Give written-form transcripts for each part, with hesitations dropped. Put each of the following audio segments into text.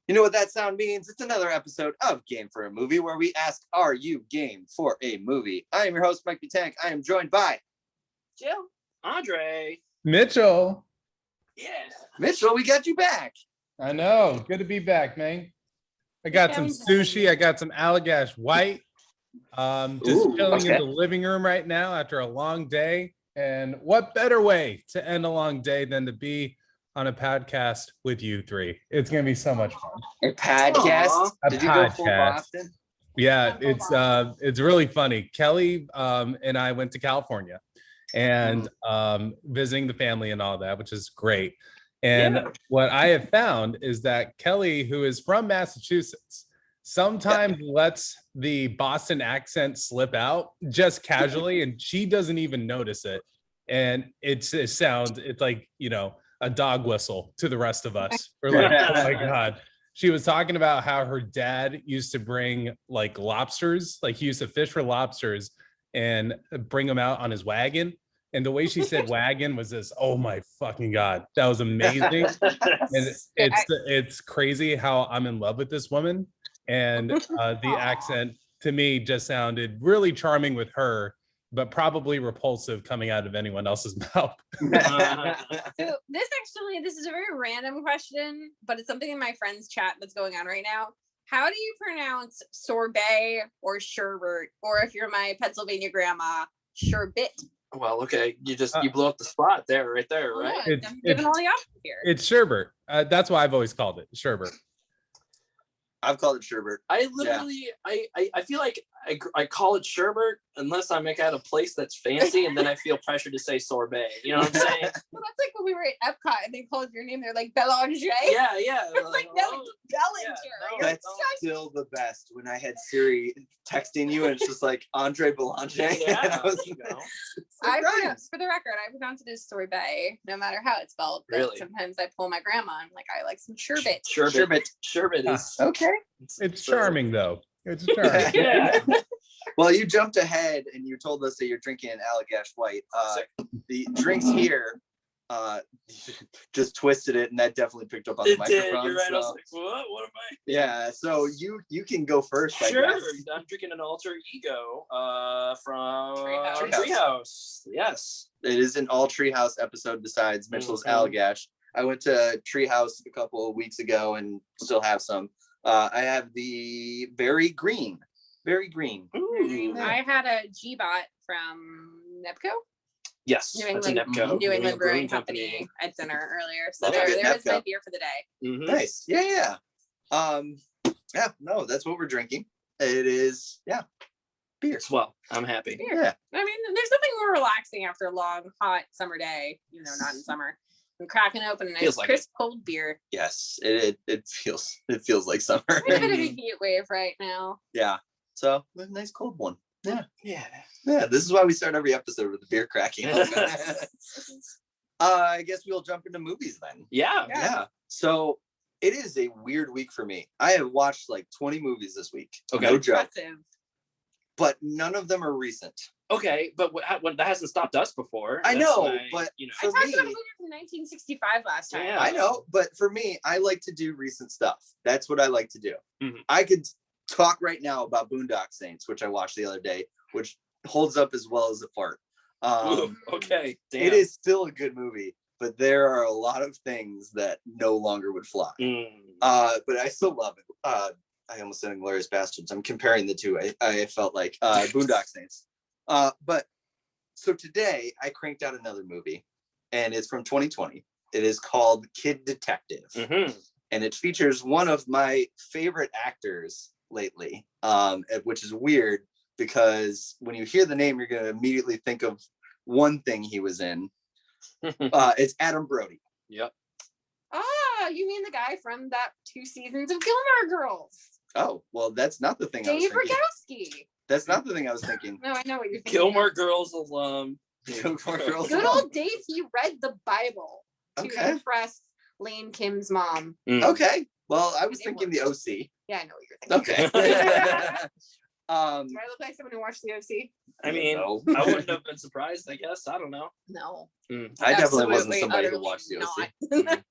You know what that sound means? It's another episode of Game for a Movie where we ask, are you game for a movie? I am your host, Mike B-Tank. I am joined by Jill, Andre, Mitchell. Yeah. Mitchell. We got you back. I know. Good to be back, man. I got some sushi. I got some Allagash White. Just chilling in the living room right now after a long day. And what better way to end a long day than to be on a podcast with you three? It's gonna be so much fun. A podcast? Did you go full Boston? Yeah, it's really funny. Kelly and I went to California and visiting the family and all that, which is great. And what I have found is that Kelly, who is from Massachusetts, sometimes lets the Boston accent slip out just casually, and she doesn't even notice it. And it sounds, it's like, you know, a dog whistle to the rest of us. We're like, oh my God. She was talking about how her dad used to bring like lobsters, like he used to fish for lobsters and bring them out on his wagon. And the way she said wagon was this, oh my fucking God, that was amazing. And it's crazy how I'm in love with this woman. And the accent to me just sounded really charming with her, but probably repulsive coming out of anyone else's mouth. So this is a very random question, but it's something in my friends chat that's going on right now. How do you pronounce sorbet or sherbet? Or if you're my Pennsylvania grandma, sherbet? Well, okay, you blew up the spot there, right? Yeah, I'm giving all the options here. It's sherbet. That's why I've always called it sherbet. I've called it sherbet. I literally, I feel like I call it sherbet unless I'm like at a place that's fancy, and then I feel pressure to say sorbet. You know what I'm saying? Well, that's like when we were at Epcot and they called your name. They're like Belanger. Yeah. It's like no, it's Bellinger. Yeah, no, that's still the best. When I had Siri texting you and it's just like Andre Belanger. Yeah, and I was, for the record, I pronounce it as sorbet, no matter how it's spelled. But really? Sometimes I pull my grandma. I'm like, I like some sherbet. Sherbet is okay. It's charming though. It's charming. Yeah. Well, you jumped ahead and you told us that you're drinking an Allagash White. The drinks here just twisted it, and that definitely picked up on the microphone. You're right. So. I was like, what am I? Yeah, so you can go first. Sure. I guess. I'm drinking an alter ego from Treehouse. Yes. It is an all Treehouse episode besides Mitchell's Allagash. I went to Treehouse a couple of weeks ago and still have some. I have the very green. Ooh. I had a G-Bot from M.O.D.O.K. Yes, that's a M.O.D.O.K. New England Brewing Company at dinner earlier. So there was my beer for the day. Mm-hmm. Nice. Yeah. No, that's what we're drinking. It is, beer. Well, I'm happy. Beer. Yeah. I mean, there's nothing more relaxing after a long, hot summer day, not in summer. And cracking open a nice crisp cold beer. Yes, it feels like summer. We're in a bit of a heat wave right now. Yeah. So a nice cold one. Yeah. Yeah. This is why we start every episode with the beer cracking. I guess we'll jump into movies then. Yeah. So it is a weird week for me. I have watched like 20 movies this week. Okay. No joke. Impressive. But none of them are recent. Okay, but that hasn't stopped us before. I know, but I talked about a movie from 1965 last time. Yeah. I know, but for me, I like to do recent stuff. That's what I like to do. Mm-hmm. I could talk right now about Boondock Saints, which I watched the other day, which holds up as well as a fart. Okay, damn. It is still a good movie, but there are a lot of things that no longer would fly. But I still love it. I almost said Inglourious Bastards. I'm comparing the two. I felt like Boondock Saints. But so today I cranked out another movie, and it's from 2020. It is called Kid Detective, and it features one of my favorite actors lately, which is weird because when you hear the name, you're going to immediately think of one thing he was in. It's Adam Brody. Yep. Ah, you mean the guy from that 2 seasons of Gilmore Girls? Oh, well, that's not the thing I was Dave thinking. Rogowski. That's not the thing I was thinking. No, I know what you're thinking. Gilmore Girls alum. Gilmore Girls Good alum. old Dave, he read the Bible to impress Lane Kim's mom. Okay. Well, I was thinking the OC. Yeah, I know what you're thinking. Okay. Do I look like someone who watched the OC? I mean, No. I wouldn't have been surprised, I guess. I don't know. No. I definitely wasn't Absolutely, somebody who utterly watched the not.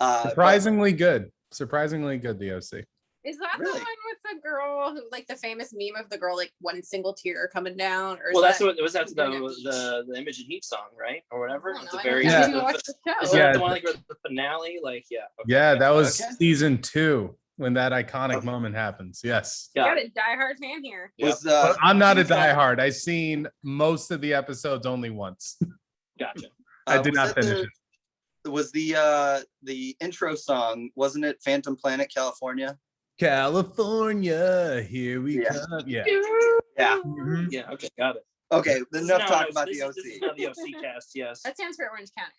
OC. Surprisingly good. surprisingly good. The OC. Is that Really? the one with the girl who, like, the famous meme of the girl, like, one single tear coming down? Or Well, that's that what it was. That's Virginia Beach? the Imogen Heap song, right, or whatever. I don't At know, the I very haven't end. even watched the show. Isn't Yeah. that the one like where the finale? Like, yeah. Okay, Yeah, that was Okay. season 2 when that iconic Okay. moment happens. Yes. You Got got it. a diehard fan here. Yep. Was But I'm not a He's got- diehard. I've seen most of the episodes only once. Gotcha. I did was not that finish it. Was the intro song, wasn't it Phantom Planet California? California, here we Yeah. come. Yeah. Yeah. Mhm. Yeah. Okay. Got it. Okay, enough talk about this the is- This is OC. now the OC cast. Yes. That stands for Orange County.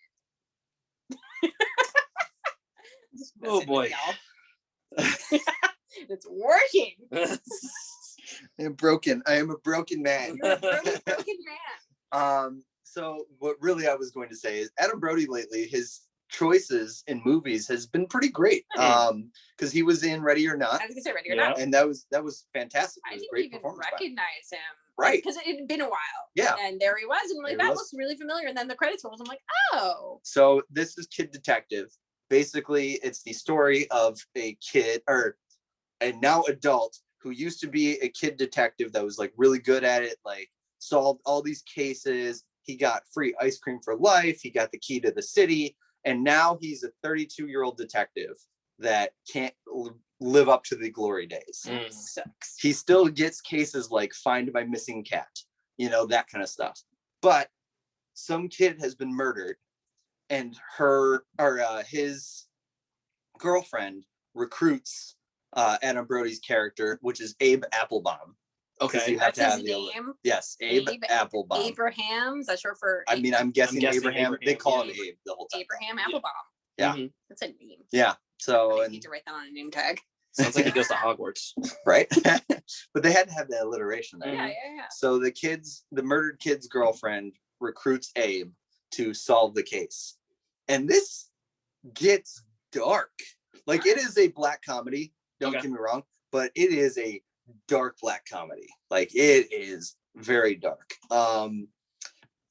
Just Oh, messing boy. with y'all. It's working. I am broken. I am a broken man. You're a broken man. So what really I was going to say is Adam Brody lately, his choices in movies has been pretty great. Because he was in Ready or Not, I was gonna say Ready or Yeah. Not. and that was fantastic. It I was a didn't great even performance by him. recognize him. Right. Because it had been a while. Yeah. And there he was. And I'm like, There he that was. looks really familiar. And then the credits rolls. I'm like, oh. So this is Kid Detective. Basically, it's the story of a kid or a now adult who used to be a kid detective that was like really good at it, like solved all these cases. He got free ice cream for life. He got the key to the city. And now he's a 32-year-old detective that can't live up to the glory days. That sucks. He still gets cases like Find My Missing Cat, that kind of stuff. But some kid has been murdered, and his girlfriend recruits Adam Brody's character, which is Abe Applebaum. Okay. You have That's to have his the name. yes, Abe Applebaum. Abraham. Is that short for I mean, I'm guessing Abraham. They Abraham, call yeah. him Abe the whole time. Abraham Yeah. Applebaum. Yeah. Mhm. That's a name. Yeah. So I and need to write that on a name tag. Sounds like he goes to Hogwarts. right, but they had to have the alliteration there. Yeah, yeah. So the murdered kid's girlfriend recruits Abe to solve the case. And this gets dark. Like, it is a black comedy, don't Okay. get me wrong, but it is a dark black comedy. Like, it is very dark.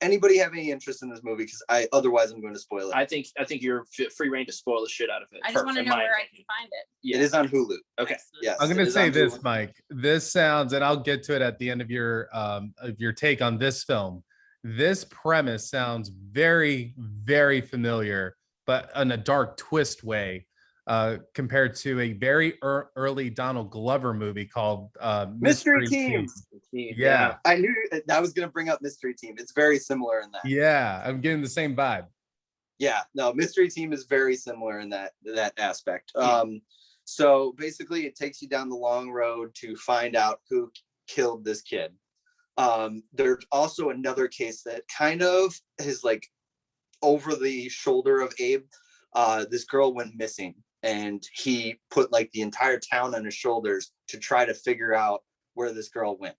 Anybody have any interest in this movie? Because otherwise I'm going to spoil it. I think you're free reign to spoil the shit out of it. I just want to in know my where I opinion. can find it. Yeah. It is on Hulu. Okay. Yes. I'm it going to is say on this, Hulu. Mike. This sounds, and I'll get to it at the end of your take on this film. This premise sounds very, very familiar, but in a dark twist way, compared to a very early Donald Glover movie called Mystery Team. Yeah. I knew I was going to bring up Mystery Team. It's very similar in that. Yeah, I'm getting the same vibe. Yeah, no, Mystery Team is very similar in that aspect. So basically it takes you down the long road to find out who killed this kid. There's also another case that kind of is like over the shoulder of Abe. This girl went missing, and he put like the entire town on his shoulders to try to figure out where this girl went.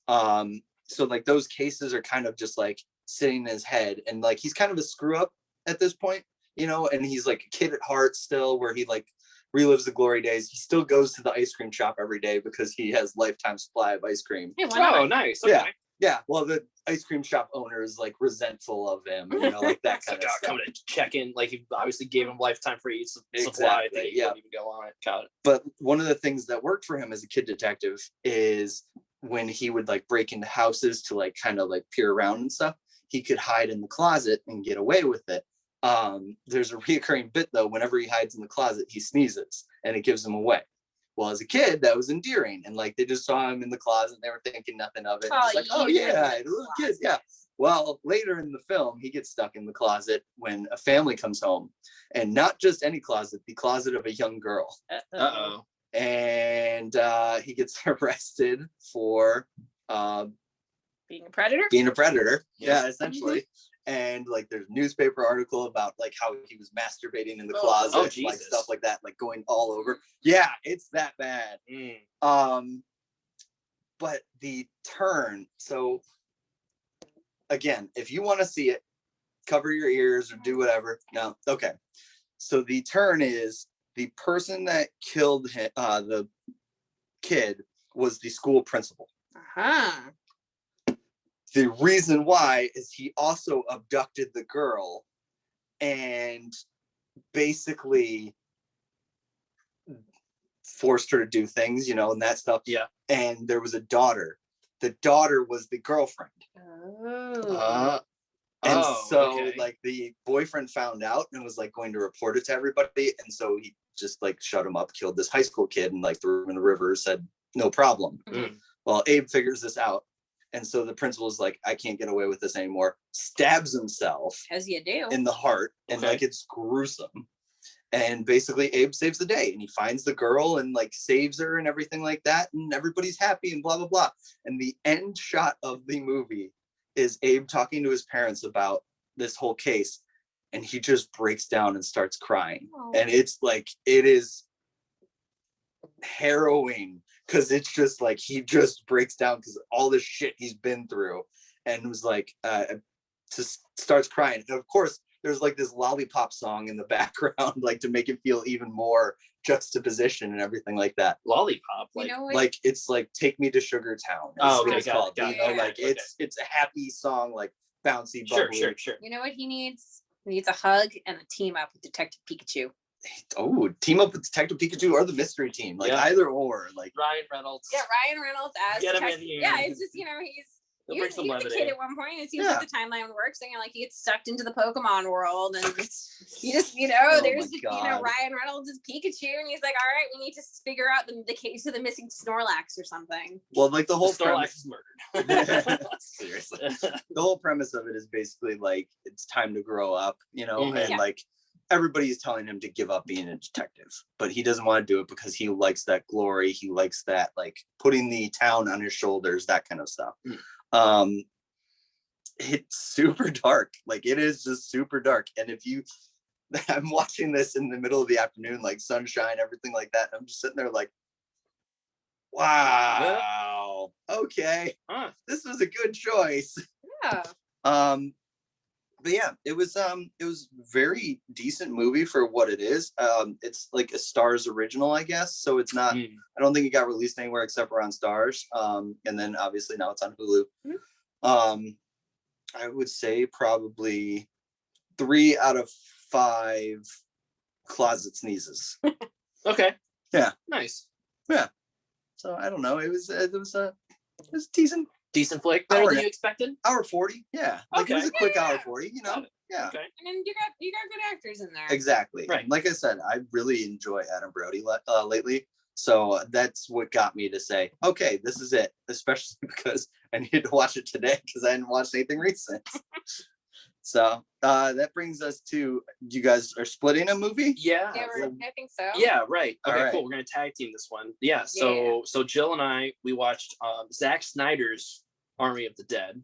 Mhm. So like those cases are kind of just like sitting in his head, and like he's kind of a screw up at this point, and he's like a kid at heart still, where he like relives the glory days. He still goes to the ice cream shop every day because he has lifetime supply of ice cream. Hey, why not? Oh, nice. Okay. Yeah, well, the ice cream shop owner is like resentful of him, like that It's kind like, of stuff. coming to check in. Like, he obviously gave him lifetime free supply. Exactly, That he yeah. couldn't even go on it. Got it. But one of the things that worked for him as a kid detective is when he would like break into houses to like kind of like peer around and stuff, he could hide in the closet and get away with it. There's a reoccurring bit though, whenever he hides in the closet, he sneezes and it gives him away. Well, as a kid, that was endearing, and like they just saw him in the closet and they were thinking nothing of it. It's like, oh yeah, the little kid, yeah. Well, later in the film, he gets stuck in the closet when a family comes home, and not just any closet, the closet of a young girl. Uh-oh. And he gets arrested for Being a predator? being a predator. Yeah. Yeah, essentially. And like there's a newspaper article about like how he was masturbating in the Oh, closet, like Jesus. stuff like that, like going all over. Yeah, it's that bad. But the turn, so again, if you want to see it, cover your ears or do whatever. No, okay. So the turn is the person that killed him, the kid, was the school principal. Uh-huh. The reason why is he also abducted the girl and basically forced her to do things, you know, and that stuff. Yeah. And there was a daughter. The daughter was the girlfriend. And so like the boyfriend found out and was like going to report it to everybody. And so he just like shut him up, killed this high school kid and like threw him in the river, said, no problem. Well, Abe figures this out. And so the principal is like, I can't get away with this anymore. Stabs himself as you do in the heart. And like, it's gruesome. And basically Abe saves the day and he finds the girl and like saves her and everything like that. And everybody's happy and blah, blah, blah. And the end shot of the movie is Abe talking to his parents about this whole case. And he just breaks down and starts crying. And it's like, it is harrowing because it's just like, he just breaks down because all this shit he's been through and was like, just starts crying. And of course, there's like this lollipop song in the background, like to make it feel even more juxtaposition and everything like that. Lollipop, like, you know what? Like it's like Take Me to Sugar Town. Okay, it's called. Got you know, like it's a happy song, like bouncy, bubbly. Sure. You know what he needs? He needs a hug and a team up with Detective Pikachu. Oh, team up with Detective Pikachu or the mystery team, like either or, like Ryan Reynolds. Yeah, Ryan Reynolds as get him in here. Yeah, it's just, you know, he's a kid at one point. It seems like the timeline works, and you're like, he gets sucked into the Pokemon world, and you just, you know, there's, you know, Ryan Reynolds is Pikachu, and he's like, all right, we need to figure out the case of the missing Snorlax or something. Well, like the whole Snorlax is murdered. Seriously, the whole premise of it is basically like it's time to grow up, you know, and like everybody is telling him to give up being a detective, but he doesn't want to do it because he likes that glory. He likes that, like putting the town on his shoulders, that kind of stuff. It's super dark. Like it is just super dark. And if you, I'm watching this in the middle of the afternoon, like sunshine, everything like that. And I'm just sitting there like, wow, okay, this was a good choice. But yeah, it was very decent movie for what it is. It's like a Starz original, I guess. So it's not, I don't think it got released anywhere except for on Starz. And then obviously now it's on Hulu. I would say probably 3 out of 5 closet sneezes. Okay. Yeah. Nice. Yeah. So I don't know. It was decent. Decent flick. Better than you expected. Hour 40. Yeah. Like it was a quick hour 40, you know? Yeah. Okay. And then you got good actors in there. Exactly. Right. Like I said, I really enjoy Adam Brody lately. So that's what got me to say, okay, this is it. Especially because I needed to watch it today because I hadn't watched anything recent. So that brings us to, you guys are splitting a movie? Yeah. I think so. Yeah, right. Okay, right. cool. We're gonna tag team this one. Yeah. So Jill and I, we watched Zack Snyder's Army of the Dead.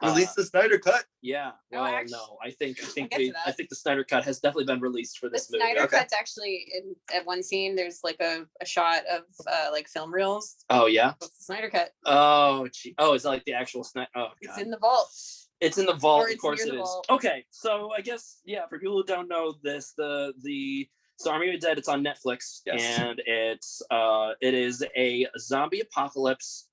Release the Snyder Cut. Yeah. No, Well, actually, no. I think the Snyder Cut has definitely been released for this movie. The Snyder Cut's actually at one scene. There's like a shot of like film reels. Oh yeah. It's the Snyder Cut. Oh gee. Oh, is that like the actual Snyder? Oh God. It's in the vault. It's in the vault. Of course it is. Vault. Okay, so I guess for people who don't know this, the Army of the Dead, it's on Netflix, and it is a zombie apocalypse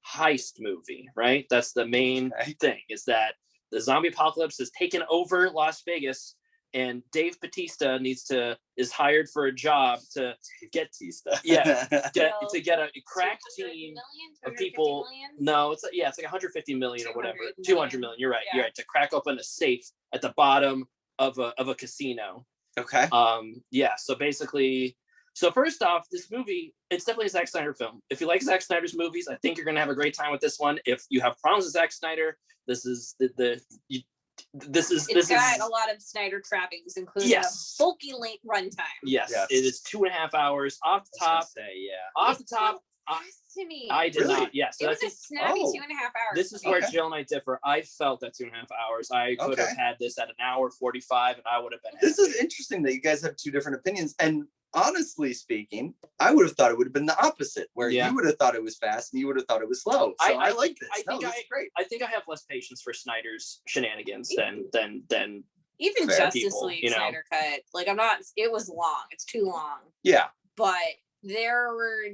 heist movie, right? That's the main thing, is that the zombie apocalypse has taken over Las Vegas, and Dave Bautista is hired for a job to get to get a crack team of people. No, it's like 150 million or whatever. 200 million. You're right. Yeah. You're right. To crack open a safe at the bottom of a casino. Okay. So basically, first off, this movie, it's definitely a Zack Snyder film. If you like Zack Snyder's movies, I think you're gonna have a great time with this one. If you have problems with Zack Snyder, this is It's got a lot of Snyder trappings, including a bulky late runtime. Yes, it is 2.5 hours off the top. Off the top. To me, I did not. Yes, it was a snappy 2.5 hours. This is where Jill and I differ. I felt that 2.5 hours. I could have had this at 1:45, and I would have been. This is interesting that you guys have 2 different opinions, and honestly speaking, I would have thought it would have been the opposite, where you would have thought it was fast and you would have thought it was slow. So I like this. This is great. I think I have less patience for Snyder's shenanigans than even Justice League Snyder Cut. Like it was long. It's too long. Yeah. But there were,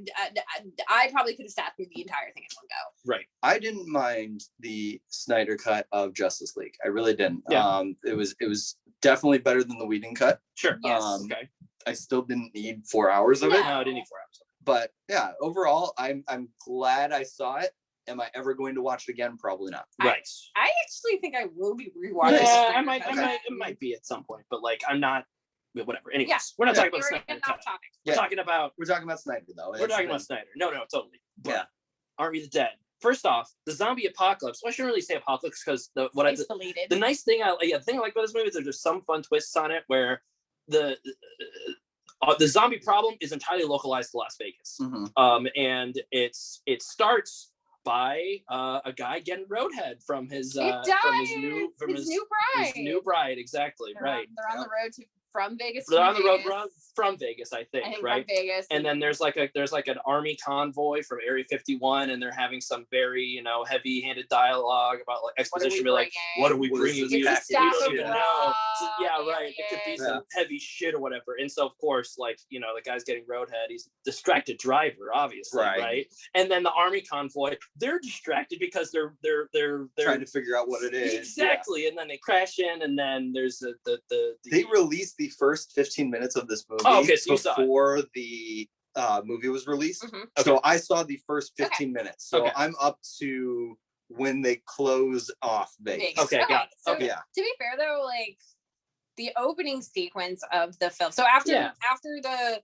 I probably could have sat through the entire thing in one go. Right. I didn't mind the Snyder Cut of Justice League. I really didn't. Yeah. It was definitely better than the Whedon cut. Sure. Yes. Okay. I still didn't need 4 hours of it. No, I didn't need 4 hours. But yeah, overall, I'm glad I saw it. Am I ever going to watch it again? Probably not. Right. I actually think I will be rewatching. Yeah, it might be at some point, but like I'm not. Whatever. Anyways, we're not talking about Snyder. We're talking about Snyder though. We're talking about Snyder. No, totally. But Army of the Dead. First off, the zombie apocalypse. Well, I shouldn't really say apocalypse because the nice thing the thing I like about this movie is there's some fun twists on it where the zombie problem is entirely localized to Las Vegas. Mm-hmm. And it starts by a guy getting roadhead from his new bride. Exactly. Right. They're on the road from Vegas. They're on the road from Vegas, I think right? From Vegas. And then there's like an army convoy from Area 51, and they're having some very heavy-handed dialogue about like exposition. Be like, what are we bringing? We don't even know. So, right. It could be some heavy shit or whatever. And so of course, like the guy's getting roadhead. He's a distracted driver, obviously, right? And then the army convoy, they're distracted because they're trying to figure out what it is. Exactly. And then they crash in, and then there's they released the first 15 minutes of this movie before the movie was released. Mm-hmm. So I saw the first 15 minutes. So I'm up to when they close off Vegas. Okay, got it. So, to be fair though, like the opening sequence of the film. So after the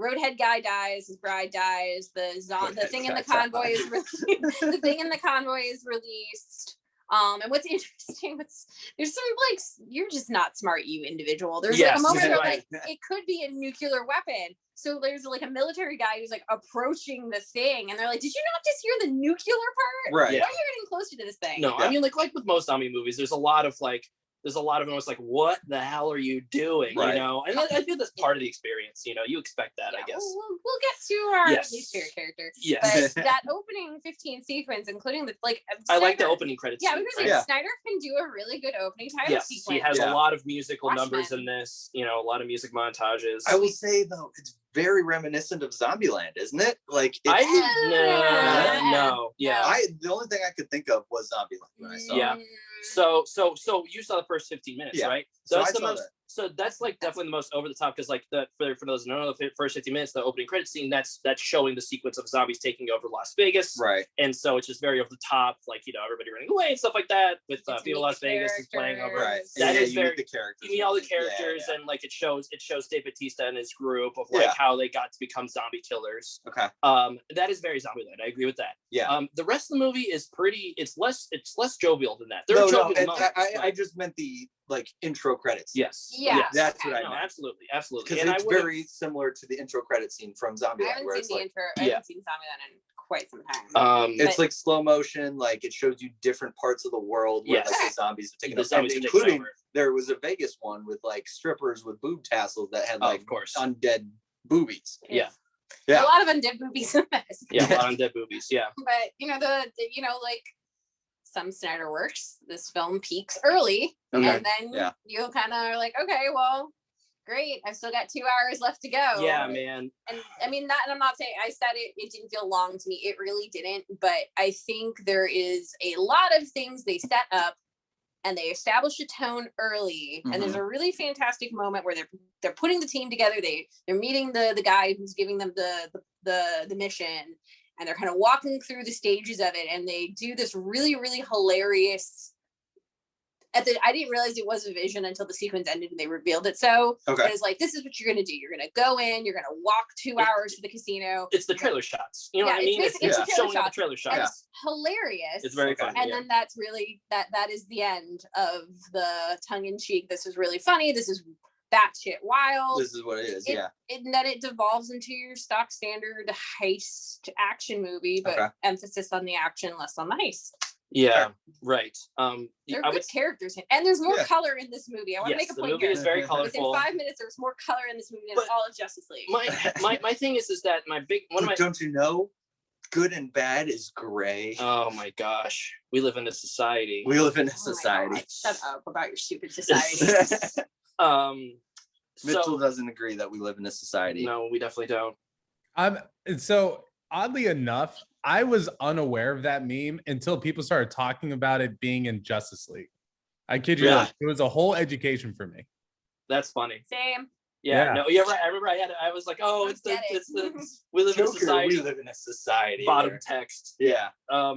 roadhead guy dies, his bride dies, the thing in the convoy is the thing in the convoy is released. And what's interesting, there's some like, you're just not smart, you individual. There's like a moment where like it could be a nuclear weapon. So there's like a military guy who's like approaching the thing, and they're like, "Did you not just hear the nuclear part? Right? Why are you getting closer to this thing?" No, I mean like with most zombie movies, there's a lot of almost like, what the hell are you doing? Right. And I feel that's part of the experience. You expect that, I guess. We'll get to our least favorite character. Yes. But that opening 15 sequence, including the I like the opening credits. Yeah, because Snyder can do a really good opening title sequence. He has a lot of musical numbers in this. A lot of music montages. I will say though, it's very reminiscent of Zombieland, isn't it? Like no. The only thing I could think of was Zombieland when I saw it. So you saw the first 15 minutes, right? So that's the most. So that's like definitely the most over the top because like for those who don't know, the first 15 minutes, the opening credit scene, that's showing the sequence of zombies taking over Las Vegas, right? And so it's just very over the top, like everybody running away and stuff like that. With Viva Las Vegas is playing over, right? That is very the characters. You meet all the characters, and like it shows Dave Bautista and his group of like how they got to become zombie killers. Okay. That is very Zombieland. I agree with that. Yeah. The rest of the movie is pretty. It's less jovial than that. I just meant the like intro credits. Yes. Yeah. That's what I meant. Absolutely. Because it's very similar to the intro credit scene from Zombieland. I haven't seen the intro. I haven't seen Zombieland in quite some time. It's like slow motion. Like it shows you different parts of the world where like the zombies have taken over, including there was a Vegas one with like strippers with boob tassels that had like undead boobies. Yeah. A lot of undead boobies in this. Yeah, a lot of undead boobies. Yeah. But like some Snyder works, this film peaks early, and then you kind of are like, okay, well, great, I've still got 2 hours left to go. Yeah, man. And I mean that, and I'm not saying I said it didn't feel long to me. It really didn't, but I think there is a lot of things they set up and they establish a tone early. And there's a really fantastic moment where they're putting the team together. They're meeting the guy who's giving them the mission. And they're kind of walking through the stages of it, and they do this really, really hilarious. I didn't realize it was a vision until the sequence ended and they revealed it. So it's like, this is what you're gonna do. You're gonna go in. You're gonna walk 2 hours to the casino. It's the trailer shots. You know what I mean? It's showing the trailer shots. And it's hilarious. It's very funny. And then that's really that is the end of the tongue in cheek. This is really funny. This is batshit wild. This is what it is. And then it devolves into your stock standard heist action movie, but emphasis on the action, less on the heist. Yeah, right. There are good characters, and there's more color in this movie. I want to make a point. The movie is very colorful. Within 5 minutes, there's more color in this movie than all of Justice League. My thing is that don't you know? Good and bad is gray. Oh my gosh. We live in a society. Shut up about your stupid society. Mitchell doesn't agree that we live in a society. No, we definitely don't. So oddly enough, I was unaware of that meme until people started talking about it being in Justice League. I kid you not. It was a whole education for me. That's funny. Same. Yeah, no, yeah, right. I remember I was like, oh, it's the we live in a society. We live in a society. Bottom text. Yeah.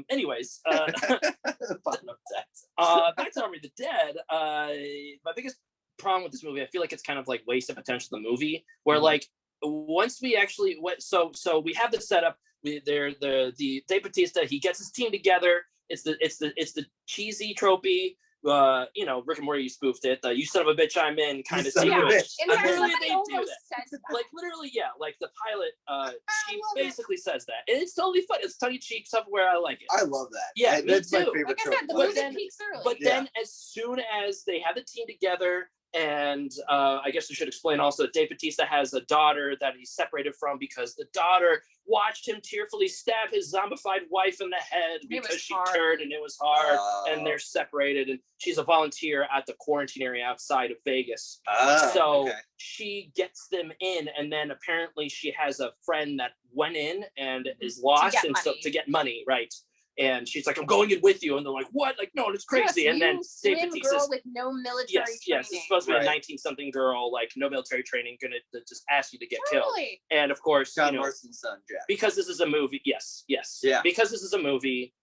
Anyways, bottom text. Back to Army of the Dead. My biggest problem with this movie, I feel like it's kind of like wasted potential of the movie, where like once we actually so we have the setup. The Dave Bautista, he gets his team together. It's the cheesy tropey. Rick and Morty spoofed it. You son of a bitch, I'm in kind of sequence. Literally, they do that. Like literally, yeah. Like the pilot, she basically says that, and it's totally fun. It's tongue-in-cheek stuff where I like it. I love that. Yeah, that's me too. my favorite. Like I said, the movie peaks early. But then, as soon as they have the team together. And I guess we should explain also that Dave Bautista has a daughter that he's separated from because the daughter watched him tearfully stab his zombified wife in the head because she turned and it was hard. And they're separated. And she's a volunteer at the quarantine area outside of Vegas. She gets them in. And then apparently she has a friend that went in and is lost. To get money, right? And she's like, I'm going in with you. And they're like, what? Like, no, it's crazy. Yes, and then Dave Bautista girl with no military training. Yes, it's supposed to be a 19-something girl, like no military training, gonna just ask you to get killed. And of course, John Marston's son, Jack. Because this is a movie. Yes. Yeah. Because this is a movie,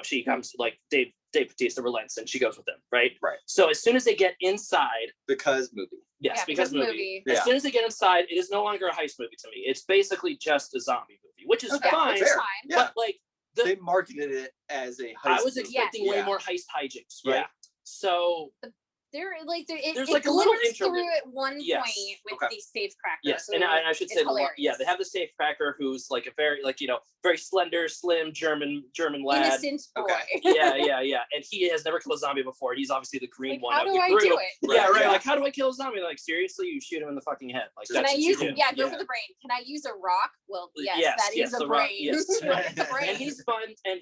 she comes like Dave Bautista relents and she goes with them, right? Right. So as soon as they get inside, because movie. Yes, because movie. Yeah. As soon as they get inside, it is no longer a heist movie to me. It's basically just a zombie movie, which is fine. But like. They marketed it as a heist. I was expecting way more heist hijinks, right? Yeah. So there's like a little intro through at one point with the safe cracker. Yes, and I should say, they have the safe cracker who's like a very very slender, slim German lad. Innocent boy. Yeah. And he has never killed a zombie before. He's obviously the green one. How do I do it? Yeah, right. Like, how do I kill a zombie? Like, seriously, you shoot him in the fucking head. Like, can I use go for the brain? Can I use a rock? Well, yes, that is a brain. Yes. And he's fun. And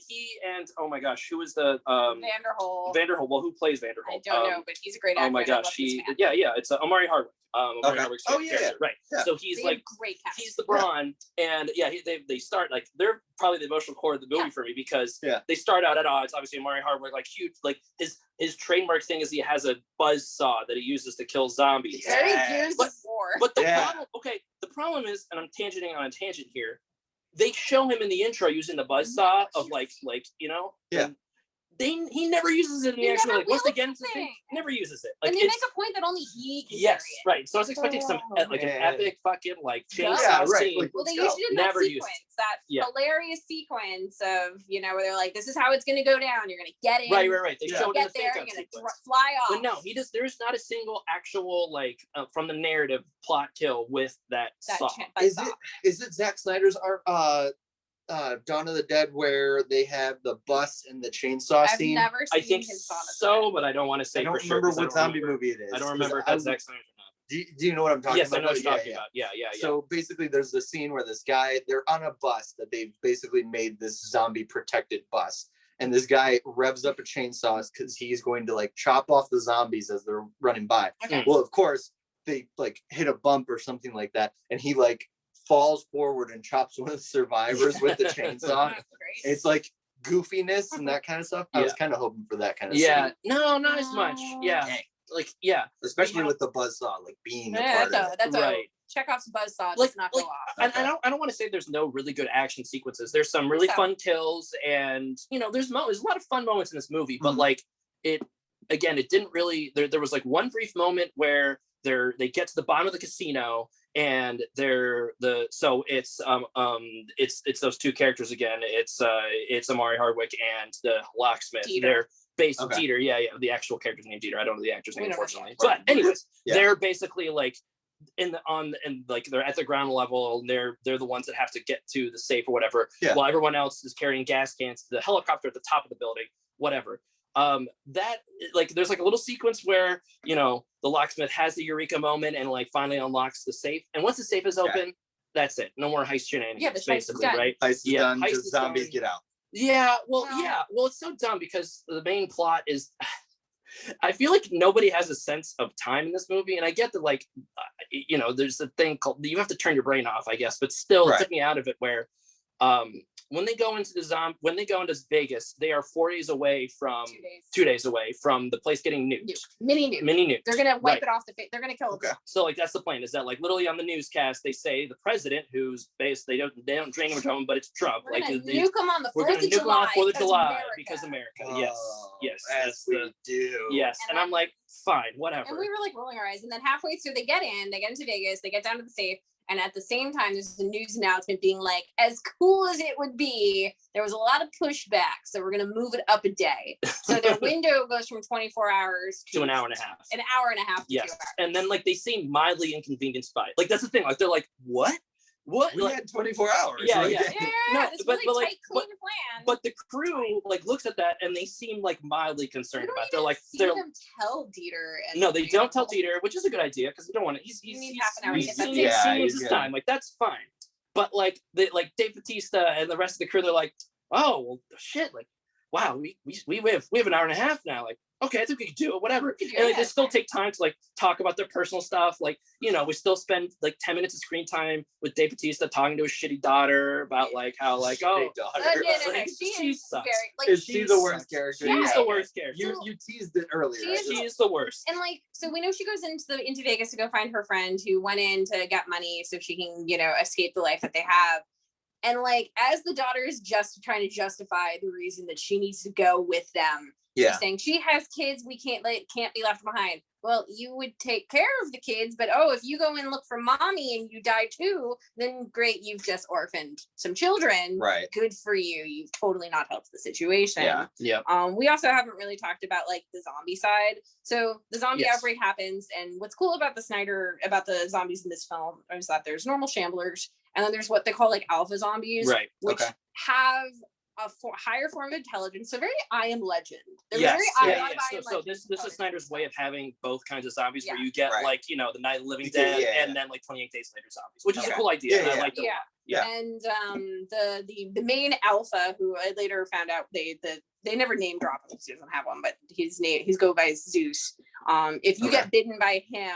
oh my gosh, who is the Vanderhol? Well, who plays Vanderhol? I don't know, but he's a great actor. Oh my gosh, it's Omari Hardwick. Hardwick's character. Right. Yeah. So he's like great cast. He's the brawn, and they start like they're probably the emotional core of the movie for me because they start out at odds. Obviously, Omari Hardwick, like huge, like his trademark thing is he has a buzz saw that he uses to kill zombies. Very Gears of War. But the problem is, and I'm tangenting on a tangent here. They show him in the intro using the buzz saw of he never uses it in the actual once they get into the thing, never uses it. Like, and they make a point that only he can carry it. Right. So I was expecting some an epic fucking chainsaw scene. Well, they usually do that sequence, that hilarious sequence of where they're like, "This is how it's going to go down. You're going to get in." Right. They show it in the there. You're going to fly off. But no, there's not a single actual from the narrative plot kill with that saw. Is it Zack Snyder's Dawn of the Dead where they have the bus and the chainsaw scene? I've never seen I think so, but I don't want to say for sure. I don't remember what zombie movie it is. I don't remember if that's Zack Snyder or not. Do you know what I'm talking about? Yes, I know what you're talking about. Yeah. So basically there's the scene where this guy, they're on a bus that they've basically made this zombie protected bus. And this guy revs up a chainsaw because he's going to chop off the zombies as they're running by. Okay. Well, of course, they hit a bump or something like that. And he falls forward and chops one of the survivors with the chainsaw. It's goofiness and that kind of stuff. I was kind of hoping for that kind of stuff. No, not as much. Especially with the buzzsaw being a part of it. That's right. Chekhov's buzzsaw does not go off. And I don't want to say there's no really good action sequences. There's some really fun kills, and there's a lot of fun moments in this movie. But it didn't really. There was one brief moment where they get to the bottom of the casino. And it's those two characters again. It's Omari Hardwick and the locksmith. Dieter. They're based Dieter. Yeah. The actual character's name Dieter. I don't know the actor's name, unfortunately. But anyways, they're basically they're at the ground level. And they're the ones that have to get to the safe or whatever. Yeah. While everyone else is carrying gas cans to the helicopter at the top of the building. Whatever. There's a little sequence where the locksmith has the eureka moment and finally unlocks the safe, and once the safe is open, that's it. No more heist shenanigans, basically, right? Heist is done. Just zombies get out. Well, it's so dumb because the main plot is I feel like nobody has a sense of time in this movie, and I get that there's a thing called you have to turn your brain off, I guess, but still it took me out of it where when they go into Vegas, they are 4 days away from 2 days away from the place getting nuked. Mini nuked. They're gonna wipe it off the face. They're gonna kill them. So like that's the plan. Is that like literally on the newscast they say the president, who's based, they don't drink him or Trump, but it's Trump. We're like gonna nuke them on the 4th of July. 4th of July because America. Oh, yes, as we do. Yes, and I'm like, fine, whatever. And we were like rolling our eyes, and then halfway through they get into Vegas, they get down to the safe. And at the same time, there's a news announcement being like, as cool as it would be, there was a lot of pushback. So we're going to move it up a day. So their window goes from 24 hours to an hour and a half. An hour and a half to 2 hours. And then like they seem mildly inconvenienced by it. Like that's the thing. Like they're like, what? What? We like, had 24 hours. Yeah, no, it's really tight, clean plan. But the crew like looks at that and they seem like mildly concerned about it. They're like, they're them tell Dieter. And no, they don't tell Dieter, which is a good idea because they don't want to. He's half an hour to get his time. Like that's fine. But like Dave Bautista and the rest of the crew, they're like, oh well, shit. Like, wow, we have an hour and a half now. Like, okay, I think we could do it, whatever. And like, they still take time to like talk about their personal stuff. Like, you know, we still spend like 10 minutes of screen time with Dave Bautista talking to his shitty daughter about like how like, oh, she sucks. Is she the worst character? She's the worst character. You teased it earlier. She is the worst. And like, so we know she goes into Vegas to go find her friend who went in to get money so she can, you know, escape the life that they have. And like, as the daughter is just trying to justify the reason that she needs to go with them. Yeah. She's saying she has kids, we can't be left behind. Well, you would take care of the kids, but if you go and look for mommy and you die too, then great, you've just orphaned some children. Right. Good for you. You've totally not helped the situation. Yeah. Yeah. We also haven't really talked about like the zombie side. So the zombie outbreak happens, and what's cool about about the zombies in this film is that there's normal shamblers, and then there's what they call like alpha zombies, right? Which have a higher form of intelligence, so very I Am Legend. So this is Snyder's way of having both kinds of zombies, where you get like, you know, the Night of the Living Dead, and then like 28 Days Later zombies, which is a cool idea. I like it. Yeah. And the main alpha, who I later found out they never name drop him because he doesn't have one, but he's go by Zeus. If you get bitten by him,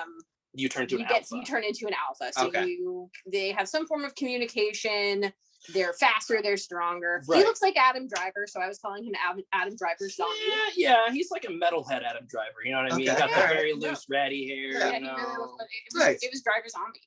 you turn into an alpha. You turn into an alpha. So they have some form of communication. They're faster, they're stronger. Right. He looks like Adam Driver, so I was calling him Adam Driver's zombie. Yeah, he's like a metalhead Adam Driver. You know what I mean? He got the very loose, ratty hair. Yeah, he really looks. It was Driver Zombie.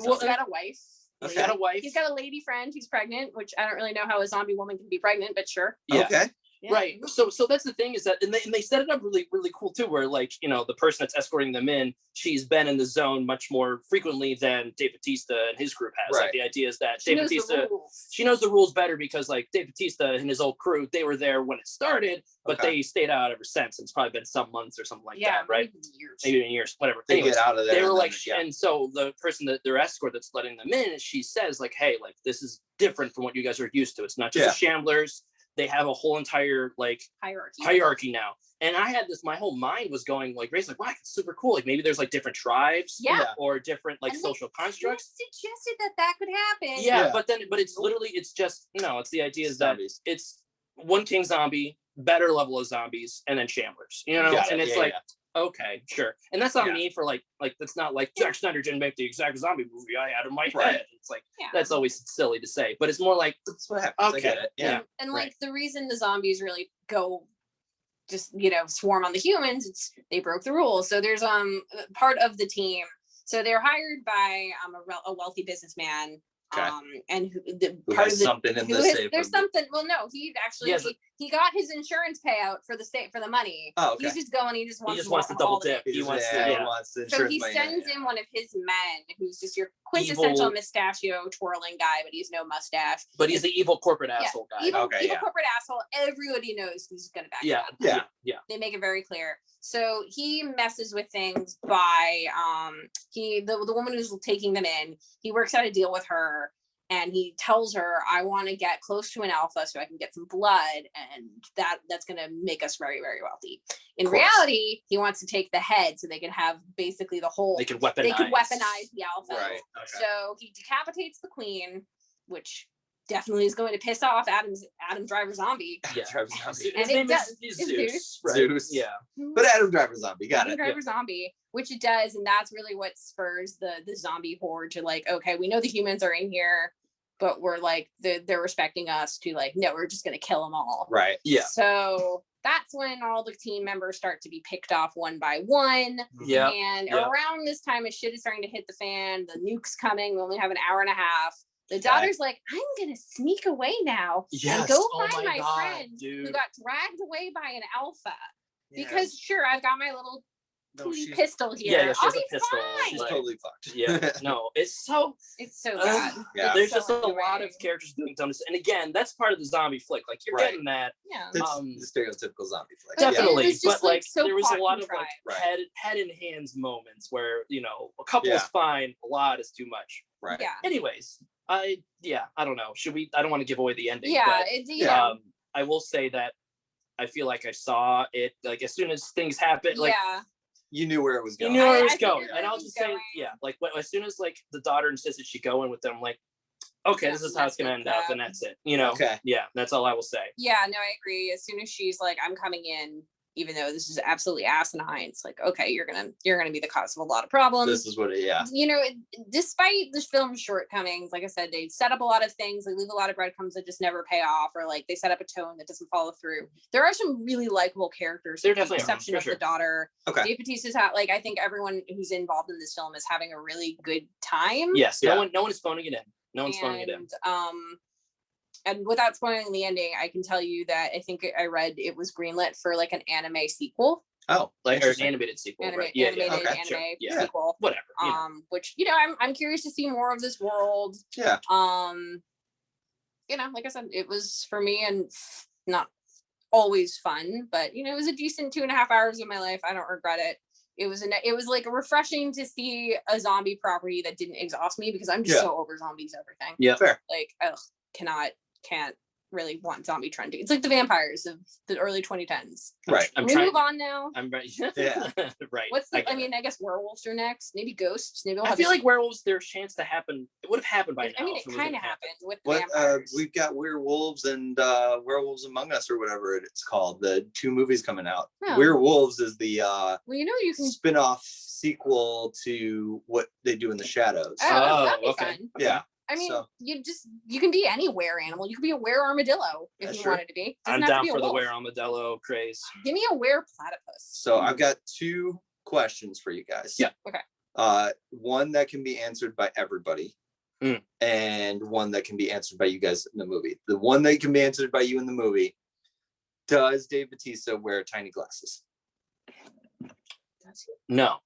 He's got a wife. He's got a lady friend who's pregnant, which I don't really know how a zombie woman can be pregnant, but sure. Yeah. Okay. Yeah. Right. So that's the thing, is that and they set it up really, really cool too, where like, you know, the person that's escorting them in, she's been in the zone much more frequently than Dave Bautista and his group has. Right. Like the idea is that Dave Bautista, she knows the rules better because like Dave Bautista and his old crew, they were there when it started, but they stayed out ever since. It's probably been some months or something like that, right? Maybe years, whatever. They get out of there. They were like, and so the person that their escort that's letting them in, she says like, hey, like this is different from what you guys are used to. It's not just the shamblers. They have a whole entire like hierarchy now. And I had this, my whole mind was going like, Ray's like, wow, it's super cool. Like maybe there's like different tribes or different like social constructs. Suggested that could happen. Yeah, but it's literally, it's just, no, it's the idea is that it's one king zombie, better level of zombies, and then shamblers, you know? And it's okay, sure. And that's not me for like that's not like Zack Snyder didn't make the exact zombie movie I had in my head. It's like that's always silly to say, but it's more like that's what happens. Okay. I get it. Yeah. And like the reason the zombies really go just, you know, swarm on the humans, it's they broke the rules. So there's part of the team. So they're hired by a wealthy businessman. And who part of something in the safe. There's something. Well, no, he actually he got his insurance payout for the money. Oh, okay. He's just going. He just wants to double dip. He wants the so he sends in one of his men, who's just your quintessential mustachio twirling guy, but he's no mustache. But he's the evil corporate asshole guy. Evil corporate asshole. Everybody knows who's going to back him. Yeah. They make it very clear. So he messes with things by the woman who's taking them in. He works out a deal with her, and he tells her, "I want to get close to an alpha so I can get some blood, and that's going to make us very, very wealthy." In reality, he wants to take the head so they can have basically the whole. They could weaponize the alpha. Right. Okay. So he decapitates the queen, which definitely is going to piss off Adam Driver Zombie. Yeah, Driver Zombie. And it does. Zeus. Right. Zeus. Yeah. But Adam Driver Zombie. Got Adam Driver Zombie, which it does, and that's really what spurs the zombie horde to like, okay, we know the humans are in here. but we're like they're respecting us to like, no, we're just gonna kill them all. Right. Yeah. So that's when all the team members start to be picked off one by one. Yeah. And around this time, as shit is starting to hit the fan, the nuke's coming. We only have an hour and a half. The daughter's like, I'm gonna sneak away now and go find my friend who got dragged away by an alpha. Because sure, I've got my little pistol here. Yeah, she has a pistol. She's totally fucked. Yeah, no, it's so bad. Yeah. There's just a lot of characters doing dumbness, and again, that's part of the zombie flick. Like you're getting that. Yeah, the stereotypical zombie flick. Definitely, but like so there was a lot of contrived. like head in hands moments where a couple is fine, a lot is too much. Right. Yeah. Anyways, I don't know. Should we? I don't want to give away the ending. Yeah. But, I will say that I feel like I saw it like as soon as things happen. Like, you knew where it was going. You knew where it was going. And I'll just say, like as soon as like the daughter insisted she go in with them, I'm like, okay, this is how it's gonna end up, and that's it. Okay. Yeah, that's all I will say. Yeah, no, I agree. As soon as she's like, I'm coming in, even though this is absolutely asinine, it's like, okay, you're gonna be the cause of a lot of problems. This is what despite the film's shortcomings, like I said, they set up a lot of things, they leave a lot of breadcrumbs that just never pay off, or like they set up a tone that doesn't follow through. There are some really likable characters, with the exception of the daughter. Okay. Dave Bautista's I think everyone who's involved in this film is having a really good time. Yes, no one is phoning it in. No one's phoning it in. And without spoiling the ending, I can tell you that I think I read it was greenlit for like an anime sequel. Oh, like an animated sequel, right? Animated anime sequel. Whatever. Which I'm curious to see more of this world. Yeah. Like I said, it was for me and not always fun, but it was a decent 2.5 hours of my life. I don't regret it. It was like refreshing to see a zombie property that didn't exhaust me, because I'm just so over zombies, everything. Yeah, fair. Like, can't really want zombie trending. It's like the vampires of the early 2010s. Right. Can we move on now? I'm right. Yeah. Right. I guess werewolves are next. Maybe ghosts. Maybe I feel like werewolves, there's a chance to happen. It would have happened by now. I mean, it kind of happened with the vampires. We've got Werewolves and Werewolves Among Us, or whatever it's called. The 2 movies coming out. Oh. Werewolves is the you can spin-off sequel to what they do in the shadows. That'd be fun. Yeah. I mean, you can be any were animal. You could be a were armadillo if you wanted to be. I'm down for the were armadillo craze. Give me a were platypus. So I've got 2 questions for you guys. Yeah. Okay. One that can be answered by everybody, and one that can be answered by you guys in the movie. The one that can be answered by you in the movie: does Dave Bautista wear tiny glasses? Does he? No.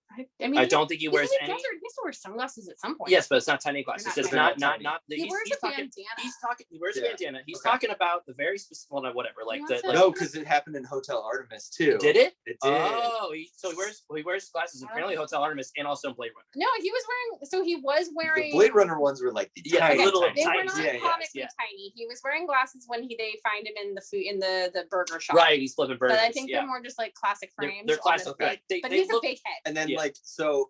I don't think he wears any. He has to wear sunglasses at some point. Yes, but it's not tiny glasses. It's not. He wears a bandana. He wears a bandana. He's talking about the very specific. Well, no, whatever. Like no, because it happened in Hotel Artemis too. Did it? It did. Oh, he wears glasses in apparently Hotel Artemis and also in Blade Runner. No, he was wearing. The Blade Runner ones were like the tiny. Little they tiny. were not comically tiny. He was wearing glasses when they find him in the burger shop. Right, he's flipping burgers. But I think they're more just like classic frames. They're classic. But he's a big head. And then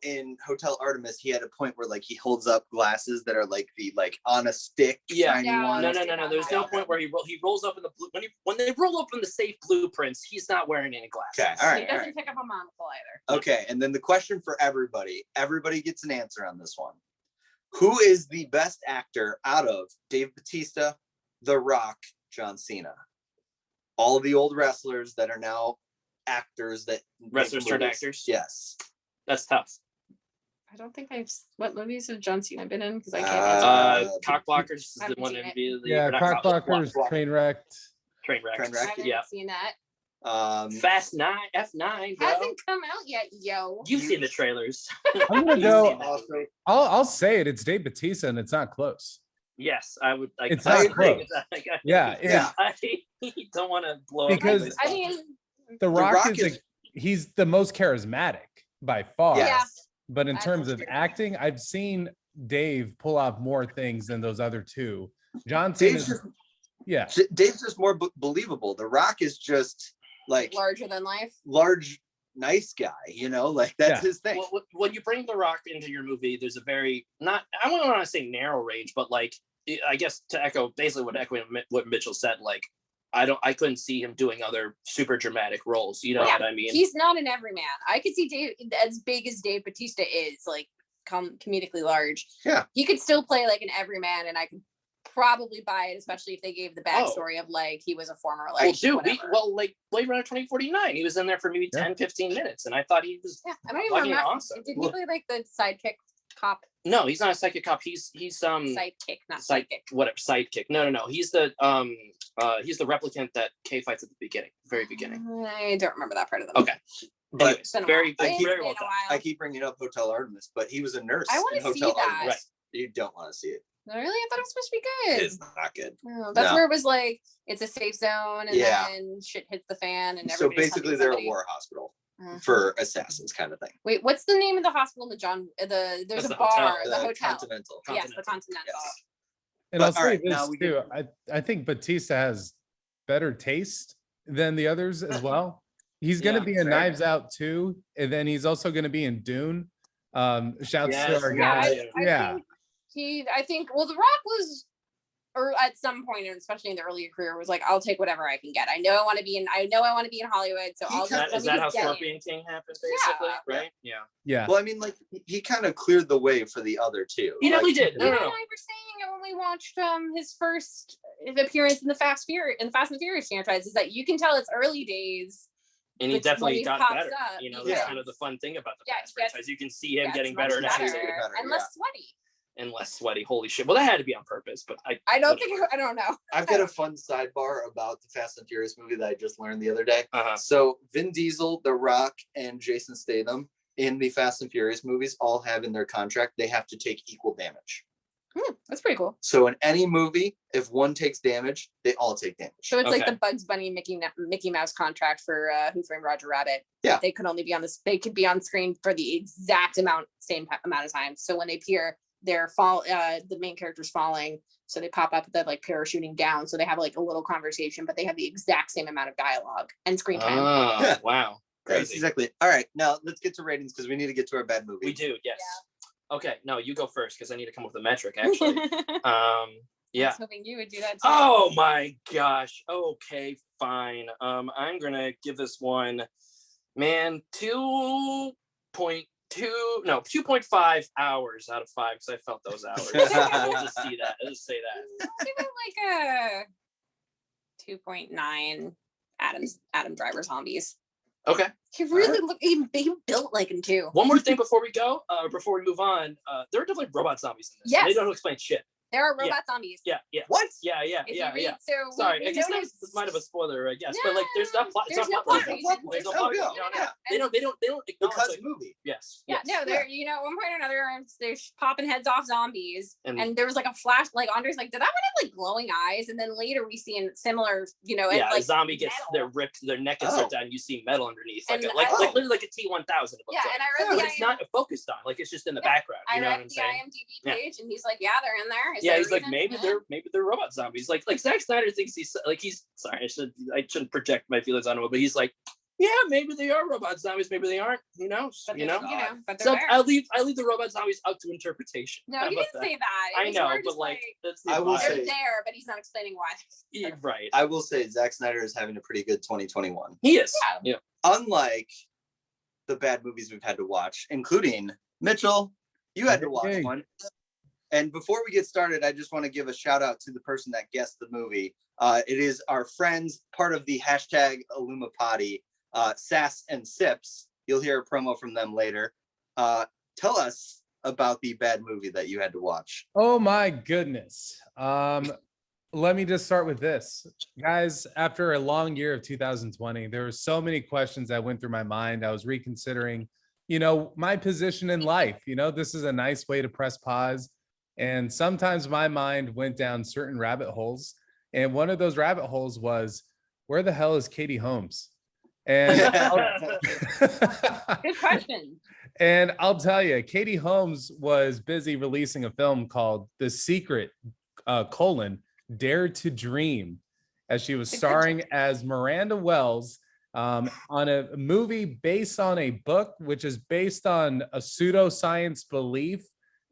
in Hotel Artemis, he had a point where like he holds up glasses that are like the on a stick. Tiny ones. No. There's no point where he rolls up in the blue when they roll up in the safe blueprints. He's not wearing any glasses. Okay, all right. He doesn't pick up a monocle either. Okay, and then the question for everybody. Everybody gets an answer on this one. Who is the best actor out of Dave Bautista, The Rock, John Cena? All of the old wrestlers that are now actors that wrestlers turned actors. Yes. That's tough. I don't think what movies have John Cena been in? Because I can't answer. Cockblockers is the one immediately. Yeah, Cockblockers, Trainwreck. Trainwreck. I haven't seen that. Fast 9, F9, bro. Hasn't come out yet, yo. You've seen the trailers. I'm gonna go. I'll say it. It's Dave Bautista, and it's not close. Yes, I would. It's not close. Yeah. I don't want to blow because up. I mean, The Rock he's the most charismatic by far. Yes. But in terms of acting, I've seen Dave pull off more things than those other 2. John Cena. Dave's just more believable. The Rock is just like larger than life. Large, nice guy. That's his thing. Well, when you bring The Rock into your movie, there's a very I don't want to say narrow range, but like I guess to echo basically what Mitchell said, like I couldn't see him doing other super dramatic roles. You know what I mean? He's not an everyman. I could see Dave, as big as Dave Bautista is, like comedically large. Yeah. He could still play like an everyman, and I could probably buy it, especially if they gave the backstory of like he was a former like. Well, dude, like Blade Runner 2049, he was in there for maybe 10-15 minutes, and I thought he was I don't even remember. awesome. Did he play like the sidekick cop? No, he's not a sidekick cop. He's sidekick, not sidekick. Whatever, sidekick. No. He's the replicant that Kay fights at the beginning, very beginning. I don't remember that part of the movie. Okay. But anyways, very well done. I keep bringing up Hotel Artemis, but he was a nurse. I want to see that. Artemis. Right. You don't want to see it. Really? I thought it was supposed to be good. It's not good. Oh, that's where it was like it's a safe zone, and then shit hits the fan, and so basically they're a war hospital for assassins, kind of thing. Wait, what's the name of the hospital? There's a bar, the hotel. Continental. Yes, the Continental. Yes. And I'll say this too. I think Batista has better taste than the others as well. He's going to be in Knives Out too, and then he's also going to be in Dune. Shouts to our guy. I think The Rock was, or at some point, and especially in the earlier career, was like, I'll take whatever I can get. I know I want to be in Hollywood, so is that how Scorpion King happened, basically? Right? Yeah. Well, I mean, like he kind of cleared the way for the other two. He definitely did. No. I were saying it when we watched his first appearance in the Fast and Furious franchise, is that you can tell it's early days. And he definitely got better. Up, that's kind of the fun thing about the Fast franchise. You can see him getting better and less sweaty. And less sweaty. Holy shit! Well, that had to be on purpose, but I don't know. I've got a fun sidebar about the Fast and Furious movie that I just learned the other day. Uh-huh. So Vin Diesel, The Rock, and Jason Statham in the Fast and Furious movies all have in their contract they have to take equal damage. That's pretty cool. So in any movie, if one takes damage, they all take damage. So it's like the Bugs Bunny Mickey Mouse contract for Who Framed Roger Rabbit. Yeah, they could only be they could be on screen for the same amount of time. So when they appear, the main character's falling, so they pop up, they're like parachuting down, so they have like a little conversation, but they have the exact same amount of dialogue and screen time. Oh, wow. Crazy. That's exactly. All right, now let's get to ratings because we need to get to our bad movie. We do, yes. Yeah. Okay, no, you go first because I need to come up with a metric, actually. I was hoping you would do that too. Oh my gosh. Okay, fine. I'm gonna give this one, man, 2.5 hours out of 5 because I felt those hours. We'll just say that. Give it like a 2.9 Adam Driver zombies. Okay. He really he built like him too. One more thing before we go, before we move on, there are definitely robot zombies in this. Yes. They don't explain shit. There are robot zombies. Yeah. What? Yeah. So sorry, I guess that's might have a spoiler, I guess. But like, there's not plot. There's no plot. There's no plot. They don't acknowledge because it. movie. Yes. Yeah. No, they're at one point or another, they're popping heads off zombies, and there was like a flash. Like Andre's like, did that one have like glowing eyes? And then later we see in similar, a zombie gets their neck is ripped out, and you see metal underneath, like literally like a T-1000. Yeah, and I read but it's not focused on, like it's just in the background. You know what I'm saying? I read the IMDb page, and he's like, yeah, they're in there. Yeah, he's like, maybe they're robot zombies. Like Zack Snyder thinks he's sorry, I shouldn't project my feelings on him, but he's like, yeah, maybe they are robot zombies, maybe they aren't. Who knows? But so I leave the robot zombies up to interpretation. No, he didn't say that. I know, but like that's I will say they're there, but he's not explaining why. Yeah, right. I will say Zack Snyder is having a pretty good 2021. He is. Yeah. Unlike the bad movies we've had to watch, including Mitchell, you had to watch one. And before we get started, I just want to give a shout out to the person that guessed the movie. It is our friends, part of the hashtag Illumipati, Sass and Sips. You'll hear a promo from them later. Tell us about the bad movie that you had to watch. Oh my goodness. Let me just start with this. Guys, after a long year of 2020, there were so many questions that went through my mind. I was reconsidering, my position in life. This is a nice way to press pause. And sometimes my mind went down certain rabbit holes. And one of those rabbit holes was, where the hell is Katie Holmes? And good question. And I'll tell you, Katie Holmes was busy releasing a film called The Secret, Dare to Dream, as she was starring as Miranda Wells on a movie based on a book, which is based on a pseudoscience belief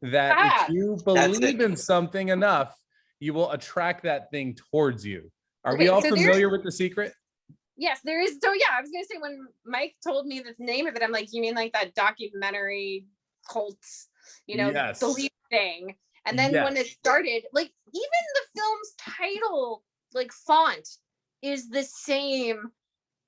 that if you believe in something enough, you will attract that thing towards you. Are we all familiar with The Secret? Yes, there is. So yeah, I was gonna say, when Mike told me the name of it, I'm like, you mean like that documentary cult, belief thing? And then when it started, like even the film's title, like font, is the same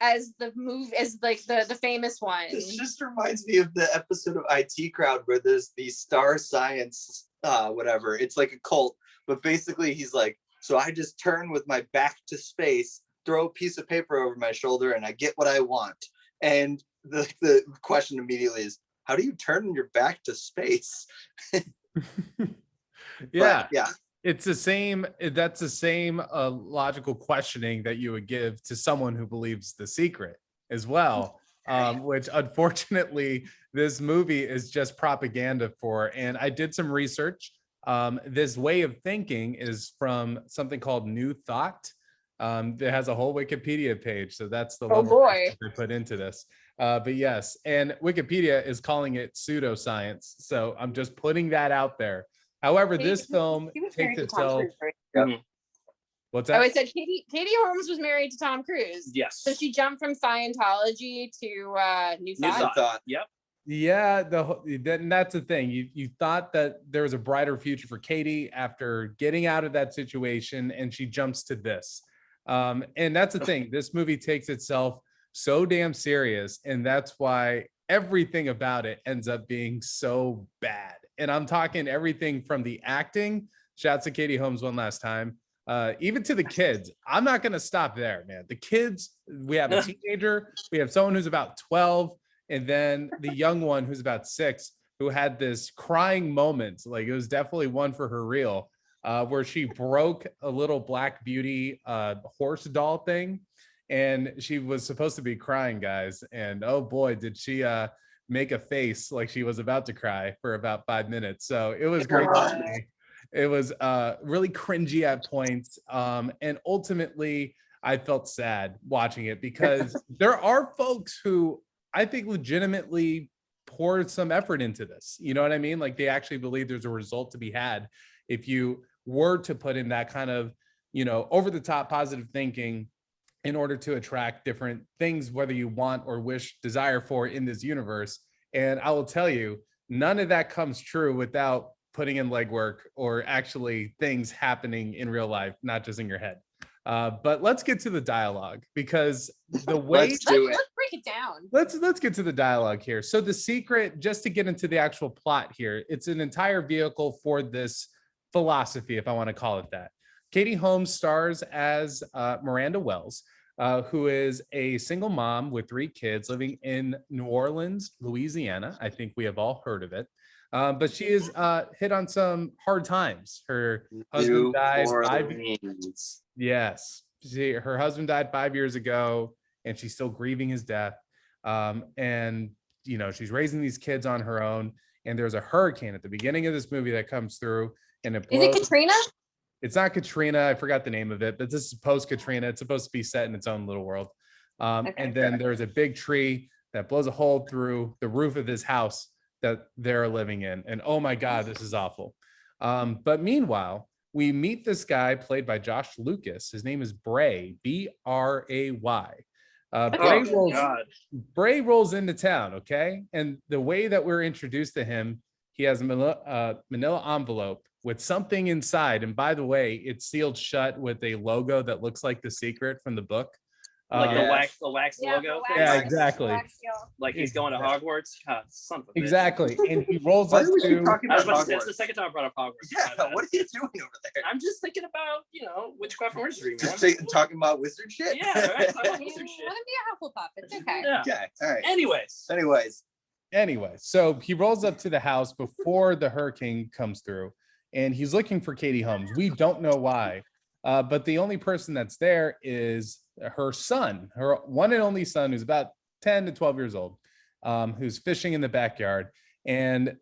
as the movie, as like the famous one. This just reminds me of the episode of IT Crowd where there's the Star Science, whatever. It's like a cult, but basically he's like, so I just turn with my back to space, throw a piece of paper over my shoulder, and I get what I want. And the question immediately is, how do you turn your back to space? Yeah. Yeah. It's the same. That's the same logical questioning that you would give to someone who believes The Secret as well, which unfortunately this movie is just propaganda for. And I did some research. This way of thinking is from something called New Thought. That has a whole Wikipedia page. So that's the level they put into this. But yes, and Wikipedia is calling it pseudoscience. So I'm just putting that out there. However, this film takes itself. What's that? Oh, I said Katie Holmes was married to Tom Cruise. Yes. So she jumped from Scientology to New Thought. Yep. Yeah, that's the thing. You thought that there was a brighter future for Katie after getting out of that situation, and she jumps to this. And that's the thing. This movie takes itself so damn serious, and that's why everything about it ends up being so bad. And I'm talking everything from the acting, shouts to Katie Holmes one last time, even to the kids. I'm not going to stop there, man. The kids, we have a teenager, we have someone who's about 12, and then the young one who's about 6, who had this crying moment. Like, it was definitely one for her reel, where she broke a little Black Beauty horse doll thing. And she was supposed to be crying, guys. And oh boy, did she make a face like she was about to cry for about 5 minutes. So it was great to see. It was really cringy at points. And ultimately, I felt sad watching it because there are folks who I think legitimately poured some effort into this. You know what I mean? Like, they actually believe there's a result to be had if you were to put in that kind of, over the top positive thinking in order to attract different things, whether you want or wish, desire for in this universe. And I will tell you, none of that comes true without putting in legwork or actually things happening in real life, not just in your head. But let's get to the dialogue, because the way let's break it down. Let's get to the dialogue here. So The Secret, just to get into the actual plot here, it's an entire vehicle for this philosophy, if I want to call it that. Katie Holmes stars as Miranda Wells, who is a single mom with 3 kids living in New Orleans, Louisiana. I think we have all heard of it. But she is hit on some hard times. Her husband died her husband died 5 years ago, and she's still grieving his death. And she's raising these kids on her own. And there's a hurricane at the beginning of this movie that comes through, and it blows. Is it Katrina? It's not Katrina. I forgot the name of it, but this is post-Katrina. It's supposed to be set in its own little world. And then there's a big tree that blows a hole through the roof of this house that they're living in. And oh my God, this is awful. But meanwhile, we meet this guy played by Josh Lucas. His name is Bray, B-R-A-Y. Bray rolls into town, okay? And the way that we're introduced to him, he has a manila envelope with something inside. And by the way, it's sealed shut with a logo that looks like The Secret from the book. Like the wax logo? Yeah, exactly. Like he's going to Hogwarts? God, son of a bitch. Exactly. And he rolls up to... That's the second time I brought up Hogwarts. Yeah, what are you doing over there? I'm just thinking about, witchcraft and wizardry, man. Just talking about wizard shit? Yeah, right? Talking about wizard shit. Let him be a Hufflepuff. It's okay. Yeah. Okay, all right. Anyway, so he rolls up to the house before the hurricane comes through, and he's looking for Katie Holmes. We don't know why, but the only person that's there is her son, her one and only son, who's about 10 to 12 years old, who's fishing in the backyard. And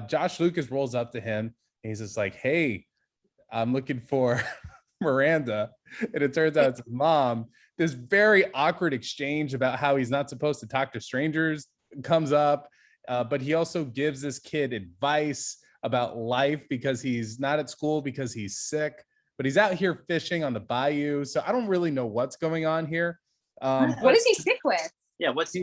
Josh Lucas rolls up to him, and he's just like, hey, I'm looking for Miranda. And it turns out it's his mom. This very awkward exchange about how he's not supposed to talk to strangers comes up, but he also gives this kid advice about life because he's not at school because he's sick, but he's out here fishing on the bayou. So I don't really know what's going on here. What is he sick with? Yeah, what's he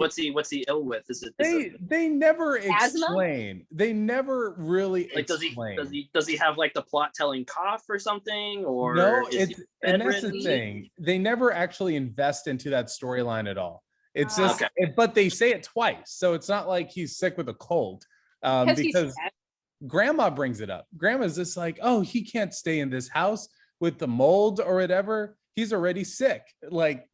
ill with? They never Asthma? explain. They never really like explain. does he have like the plot telling cough or something, or No, is he and that's the bedridden? thing. They never actually invest into that storyline at all. It's just, Okay. but they say it twice, so it's not like he's sick with a cold. Because Grandma brings it up. Grandma's just like, oh, he can't stay in this house with the mold or whatever. He's already sick. Like,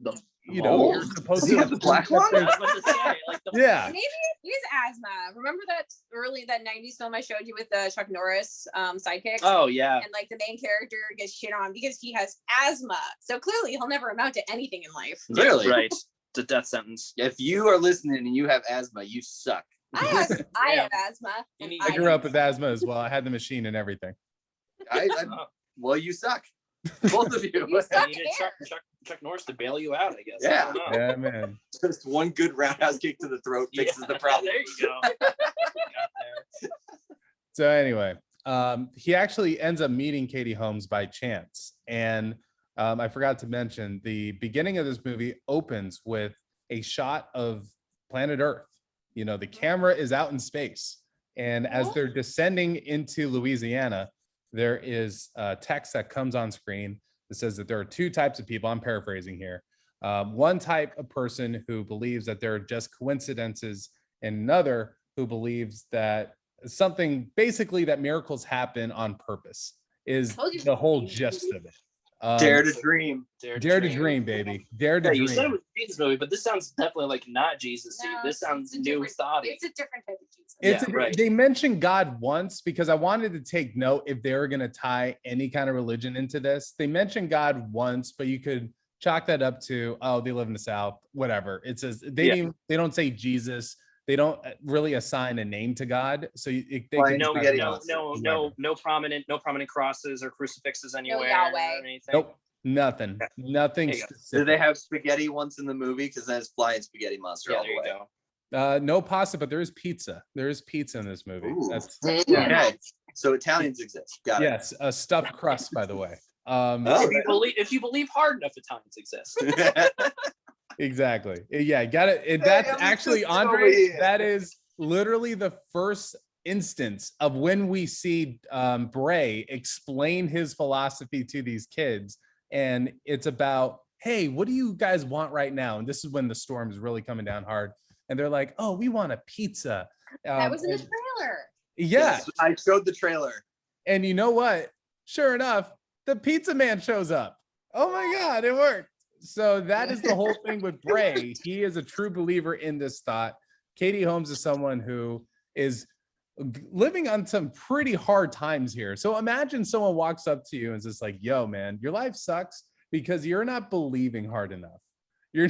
you know, you're supposed Does he to have the black one? I was about to say, like Yeah. Maybe he has asthma. Remember that 90s film I showed you with the Chuck Norris sidekick? Oh yeah. And like the main character gets shit on because he has asthma. So clearly he'll never amount to anything in life. Really? Right. It's a death sentence. If you are listening and you have asthma, you suck. I have asthma. I grew up with asthma as well. I had the machine and everything. Well, you suck. Both of you. You suck. You needed Chuck Norris to bail you out, I guess. Yeah. I don't know. Yeah, man. Just one good roundhouse kick to the throat fixes the problem. There you go. Got there. So anyway, he actually ends up meeting Katie Holmes by chance. And I forgot to mention, the beginning of this movie opens with a shot of planet Earth. You know, the camera is out in space. And as they're descending into Louisiana, there is text that comes on screen that says that there are two types of people. I'm paraphrasing here. One type of person who believes that there are just coincidences, and another who believes that something, basically that miracles happen on purpose, is the whole gist of it. Dare to dream. Dare to dream, baby. Dare to dream. You said it was a Jesus movie, but this sounds definitely like not Jesus. No, this sounds new It's a different type of Jesus. Right. They mentioned God once, because I wanted to take note if they were going to tie any kind of religion into this. They mentioned God once, but you could chalk that up to, oh, they live in the South, whatever. It says they don't say Jesus. They don't really assign a name to God. So no prominent crosses or crucifixes anywhere. No Yahweh. Or anything. Nope. Nothing specific. Do they have spaghetti once in the movie? Because then it's flying spaghetti monster all the way. Go. No pasta, but there is pizza. There is pizza in this movie. That's okay. So Italians exist. Got it. Yes, a stuffed crust, by the way. If you believe hard enough, Italians exist. Exactly. Yeah, got it. And that's actually, Andre, that is literally the first instance of when we see Bray explain his philosophy to these kids. And it's about, hey, what do you guys want right now? And this is when the storm is really coming down hard. And they're like, oh, we want a pizza. That was in the trailer. Yeah. Yes, I showed the trailer. And you know what? Sure enough, the pizza man shows up. Oh my God, it worked. So that is the whole thing with Bray. He is a true believer in this thought. Katie Holmes is someone who is living on some pretty hard times here. So imagine someone walks up to you and is just like, yo, man, your life sucks because you're not believing hard enough. You're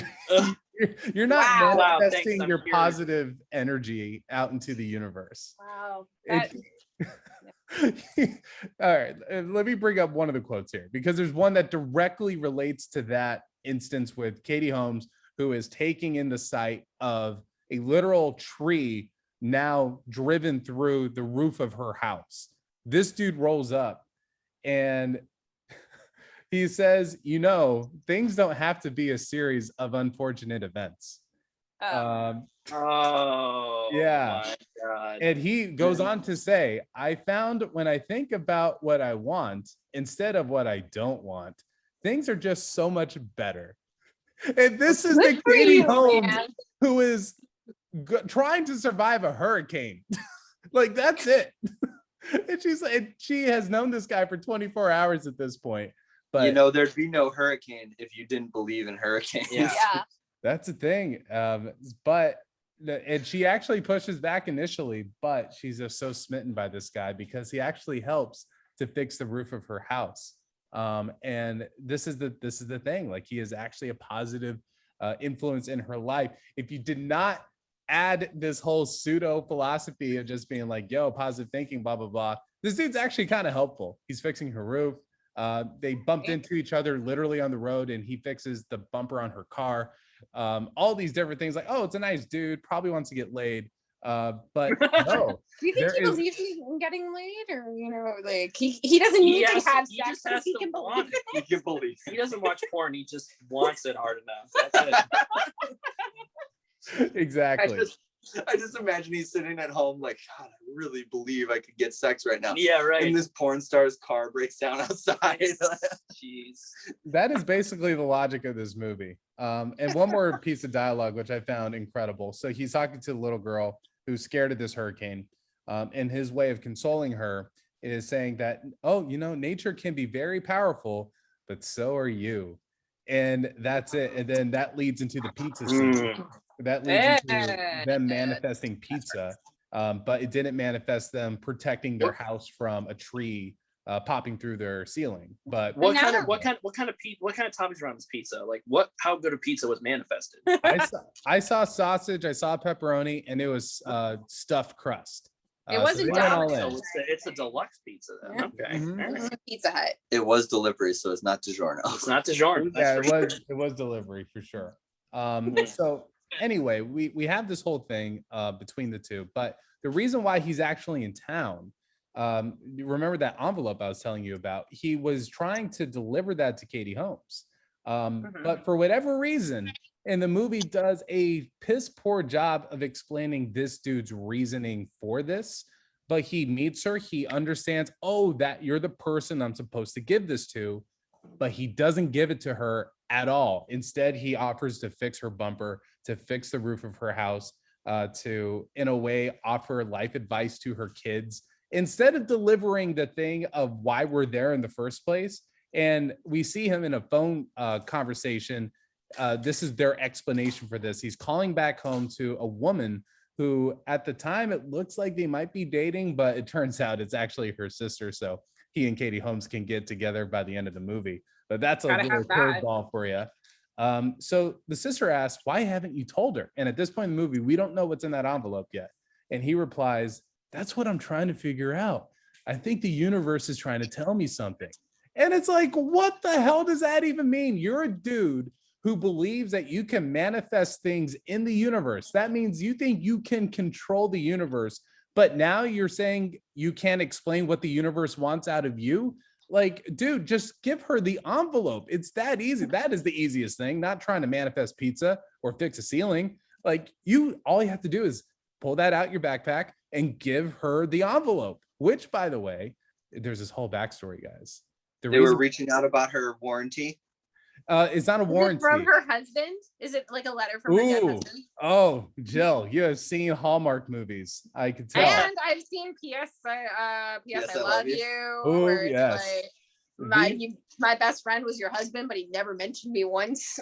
not manifesting your positive energy out into the universe. Wow. All right, let me bring up one of the quotes here, because there's one that directly relates to that instance with Katie Holmes, who is taking in the sight of a literal tree now driven through the roof of her house. This dude rolls up and he says, you know, things don't have to be a series of unfortunate events. Yeah. My God. And he goes on to say, I found when I think about what I want instead of what I don't want, things are just so much better. And this is the Katie Holmes who is trying to survive a hurricane. Like, that's it. And she's like, she has known this guy for 24 hours at this point. But you know, there'd be no hurricane if you didn't believe in hurricanes. Yeah. That's the thing. And she actually pushes back initially, but she's just so smitten by this guy because he actually helps to fix the roof of her house. And this is the thing. Like, he is actually a positive influence in her life. If you did not add this whole pseudo philosophy of just being like, yo, positive thinking, blah, blah, blah, this dude's actually kind of helpful. He's fixing her roof. They bumped into each other literally on the road, and he fixes the bumper on her car. All these different things, like, oh, it's a nice dude, probably wants to get laid. But no. Do you think he believes in getting laid, or, you know, like he doesn't need to have sex because he can believe it? He can believe. He doesn't watch porn, he just wants it hard enough. That's it. Exactly. I just imagine he's sitting at home like, God, I really believe I could get sex right now. Yeah, right. And this porn star's car breaks down outside. Jeez. That is basically the logic of this movie. And one more piece of dialogue, which I found incredible. So he's talking to the little girl who's scared of this hurricane. And his way of consoling her is saying that, oh, you know, nature can be very powerful, but so are you. And that's it. And then that leads into the pizza scene. That leads into them manifesting pizza, but it didn't manifest them protecting their house from a tree popping through their ceiling. But what kind of toppings are on this pizza? Like how good a pizza was manifested? I saw sausage, I saw pepperoni, and it was stuffed crust. It wasn't so it's a deluxe pizza then. Yeah. Okay. Mm-hmm. Pizza Hut. It was delivery, so it's not DiGiorno. It's not DiGiorno. Yeah, it was delivery for sure. So anyway, we have this whole thing between the two, but the reason why he's actually in town, you remember that envelope I was telling you about? He was trying to deliver that to Katie Holmes, but for whatever reason, and the movie does a piss poor job of explaining this dude's reasoning for this. But he meets her, he understands, oh, that you're the person I'm supposed to give this to, but he doesn't give it to her at all. Instead, he offers to fix her bumper, to fix the roof of her house, to, in a way, offer life advice to her kids, instead of delivering the thing of why we're there in the first place. And we see him in a phone conversation. This is their explanation for this. He's calling back home to a woman who at the time it looks like they might be dating, but it turns out it's actually her sister. So he and Katie Holmes can get together by the end of the movie. But that's a little curveball for you. So the sister asks, why haven't you told her? And at this point in the movie, we don't know what's in that envelope yet. And he replies, that's what I'm trying to figure out. I think the universe is trying to tell me something. And it's like, what the hell does that even mean? You're a dude who believes that you can manifest things in the universe. That means you think you can control the universe, but now you're saying you can't explain what the universe wants out of you. Like, dude, just give her the envelope. It's that easy. That is the easiest thing, not trying to manifest pizza or fix a ceiling. Like, all you have to do is pull that out your backpack and give her the envelope, which, by the way, there's this whole backstory, guys. They were reaching out about her warranty. It's not a warranty. From her husband? Is it like a letter from her dead husband? Oh, Jill, you have seen Hallmark movies. I can tell. And I've seen P.S. I love you. Oh, yes. Like, my best friend was your husband, but he never mentioned me once.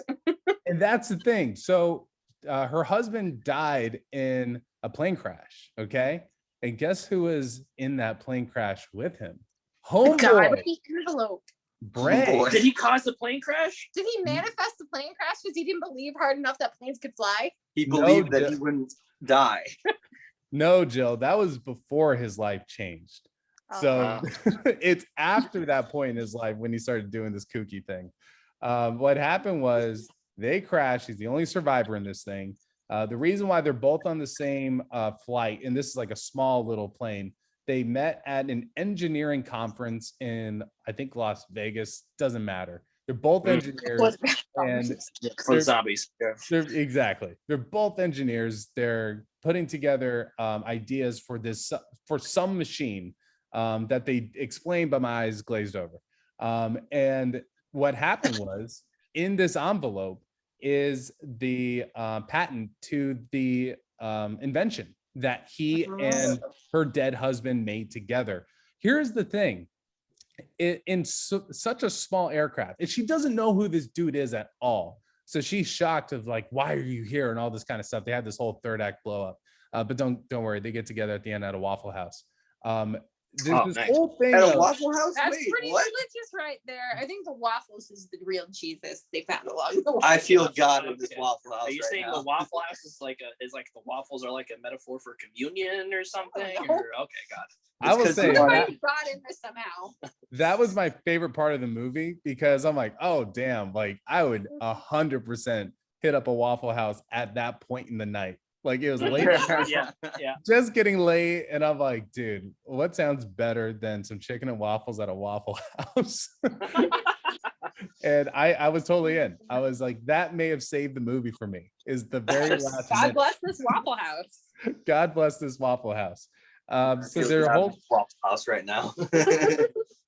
And that's the thing. So her husband died in a plane crash. Okay. And guess who was in that plane crash with him? Homeboy. Brad. Did he cause the plane crash? Did he manifest the plane crash because he didn't believe hard enough that planes could fly? He believed that he wouldn't die. No, Jill, that was before his life changed. So it's after that point in his life when he started doing this kooky thing. What happened was they crashed. He's the only survivor in this thing. The reason why they're both on the same flight, and this is like a small little plane, they met at an engineering conference in, I think, Las Vegas. Doesn't matter. They're both engineers. And zombies. Exactly. They're both engineers. They're putting together ideas for some machine that they explained, but my eyes glazed over. And what happened was, in this envelope is the patent to the invention that he and her dead husband made together. Here's the thing. In such a small aircraft, and she doesn't know who this dude is at all. So she's shocked of like, why are you here? And all this kind of stuff. They have this whole third act blow up. But don't worry, they get together at the end at a Waffle House. There's this whole thing at a Waffle House. That's pretty religious right there. I think the waffles is the real Jesus they found along the way. I feel God in this Waffle House. Are you saying the Waffle House is like the waffles are like a metaphor for communion or something? Okay, got it. I will say God in this somehow. That was my favorite part of the movie, because I'm like, oh damn, like I would 100% hit up a Waffle House at that point in the night. Like it was late. yeah. Just getting late. And I'm like, dude, what sounds better than some chicken and waffles at a Waffle House? And I was totally in. I was like, that may have saved the movie for me. Is the very last God minute. bless this Waffle House. God bless this Waffle House. So Feels their bad whole with Waffle House right now.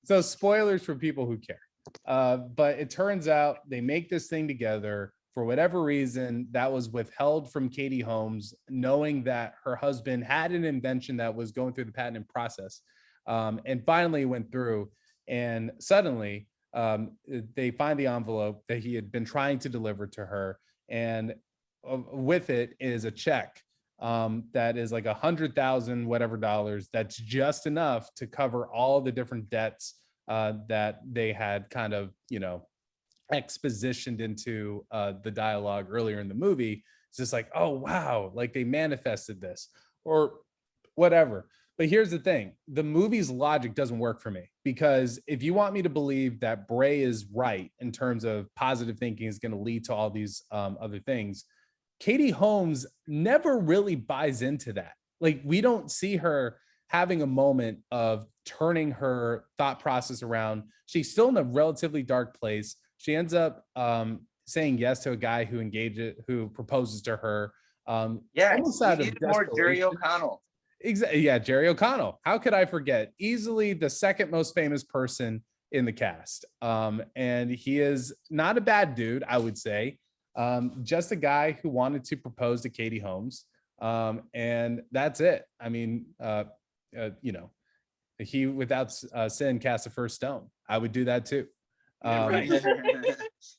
so spoilers for people who care. But it turns out they make this thing together. For whatever reason, that was withheld from Katie Holmes, knowing that her husband had an invention that was going through the patent process, and finally went through. And suddenly, they find the envelope that he had been trying to deliver to her, and with it is a check that is like 100,000 whatever dollars. That's just enough to cover all the different debts that they had kind of, expositioned into the dialogue earlier in the movie. It's just like, oh wow, like they manifested this or whatever. But here's the thing, the movie's logic doesn't work for me, because if you want me to believe that Bray is right in terms of positive thinking is going to lead to all these other things, Katie Holmes never really buys into that. Like, we don't see her having a moment of turning her thought process around. She's still in a relatively dark place. She ends up saying yes to a guy who proposes to her. Almost out of more Jerry O'Connell. Exactly. Yeah, Jerry O'Connell. How could I forget? Easily the second most famous person in the cast. And he is not a bad dude, I would say. Just a guy who wanted to propose to Katie Holmes. And that's it. I mean, he without sin cast the first stone. I would do that too.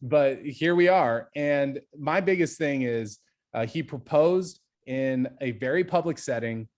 But here we are. And my biggest thing is he proposed in a very public setting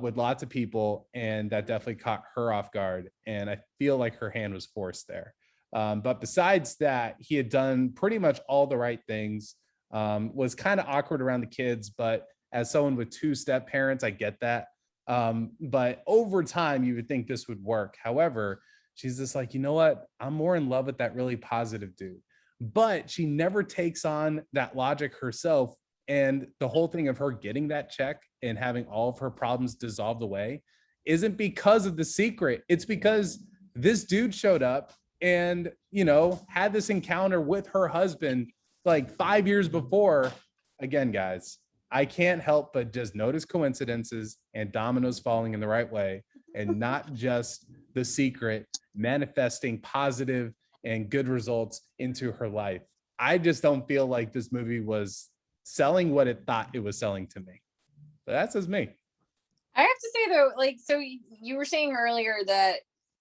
with lots of people, and that definitely caught her off guard. And I feel like her hand was forced there. But besides that, he had done pretty much all the right things. Was kind of awkward around the kids, but as someone with two step parents, I get that. But over time, you would think this would work. However, she's just like, you know what? I'm more in love with that really positive dude. But she never takes on that logic herself. And the whole thing of her getting that check and having all of her problems dissolved away isn't because of the secret. It's because this dude showed up and, had this encounter with her husband like 5 years before. Again, guys, I can't help but just notice coincidences and dominoes falling in the right way, and not just the secret manifesting positive and good results into her life. I just don't feel like this movie was selling what it thought it was selling to me. But that's just me. I have to say though, like, so you were saying earlier that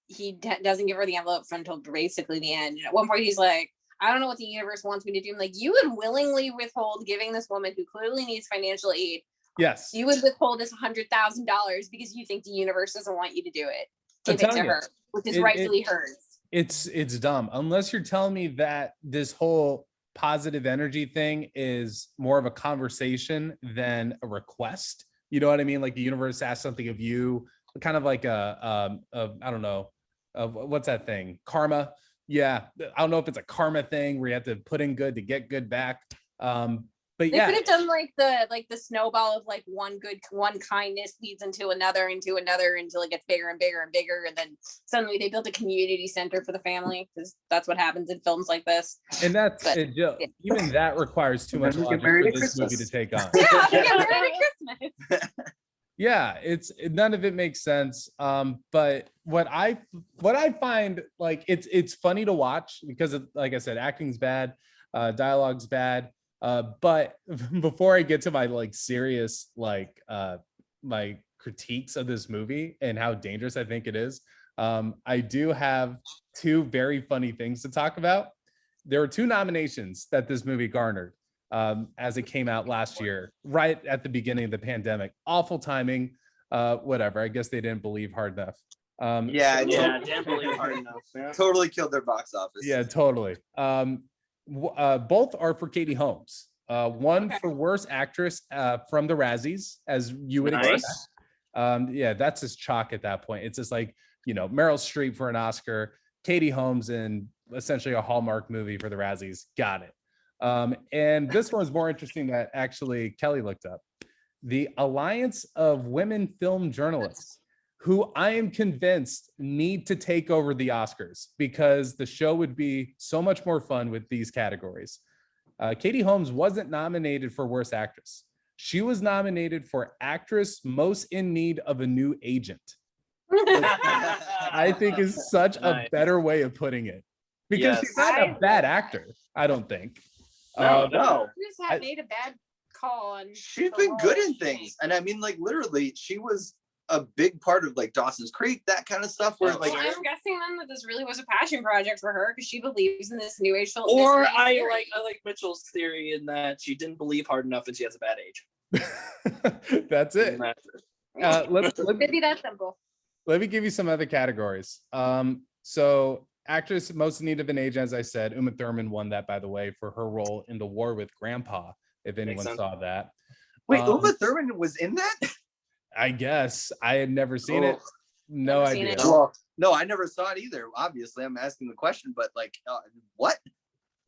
he doesn't give her the envelope until basically the end. And at one point he's like, I don't know what the universe wants me to do. I'm like, you would willingly withhold giving this woman who clearly needs financial aid. Yes. You would withhold this $100,000 because you think the universe doesn't want you to do it. Give it to her, which is rightfully hers. It's dumb. Unless you're telling me that this whole positive energy thing is more of a conversation than a request. You know what I mean? Like the universe asks something of you, kind of like I don't know, what's that thing? Karma. Yeah, I don't know if it's a karma thing where you have to put in good to get good back. But they could have done like the snowball of like one kindness leads into another until it gets bigger and bigger and bigger, and then suddenly they built a community center for the family, because that's what happens in films like this. And that's even that requires too much logic for this movie to take on. Yeah, yeah, none of it makes sense. But what I find, like, it's funny to watch because like I said, acting's bad, dialogue's bad. But before I get to my like serious my critiques of this movie and how dangerous I think it is, I do have two very funny things to talk about. There were two nominations that this movie garnered as it came out last year, right at the beginning of the pandemic. Awful timing, whatever. I guess they didn't believe hard enough. Didn't believe hard enough. Yeah. Totally killed their box office. Yeah, totally. Both are for Katie Holmes. One for worst actress from the Razzies, as you would expect. Yeah, that's just chalk at that point. It's just like, Meryl Streep for an Oscar, Katie Holmes in essentially a Hallmark movie for the Razzies. Got it. And this one's more interesting that actually Kelly looked up. The Alliance of Women Film Journalists, who I am convinced need to take over the Oscars because the show would be so much more fun with these categories. Katie Holmes wasn't nominated for Worst Actress. She was nominated for Actress Most in Need of a New Agent. I think is such a better way of putting it. Because she's not a bad actor, I don't think. No. She just made a bad call. She's been good in things. And I mean, like, literally, she was a big part of like Dawson's Creek, that kind of stuff. Where like, I'm guessing then that this really was a passion project for her because she believes in this new age film. Or I like Mitchell's theory in that she didn't believe hard enough and she has a bad age. That's it. Maybe that's simple. Let me give you some other categories. So actress most in need of an age, as I said, Uma Thurman won that, by the way, for her role in The War with Grandpa, if anyone saw that. Wait, Uma Thurman was in that? I guess. I had never seen it. No idea. Well, no, I never saw it either. Obviously, I'm asking the question, but like, what?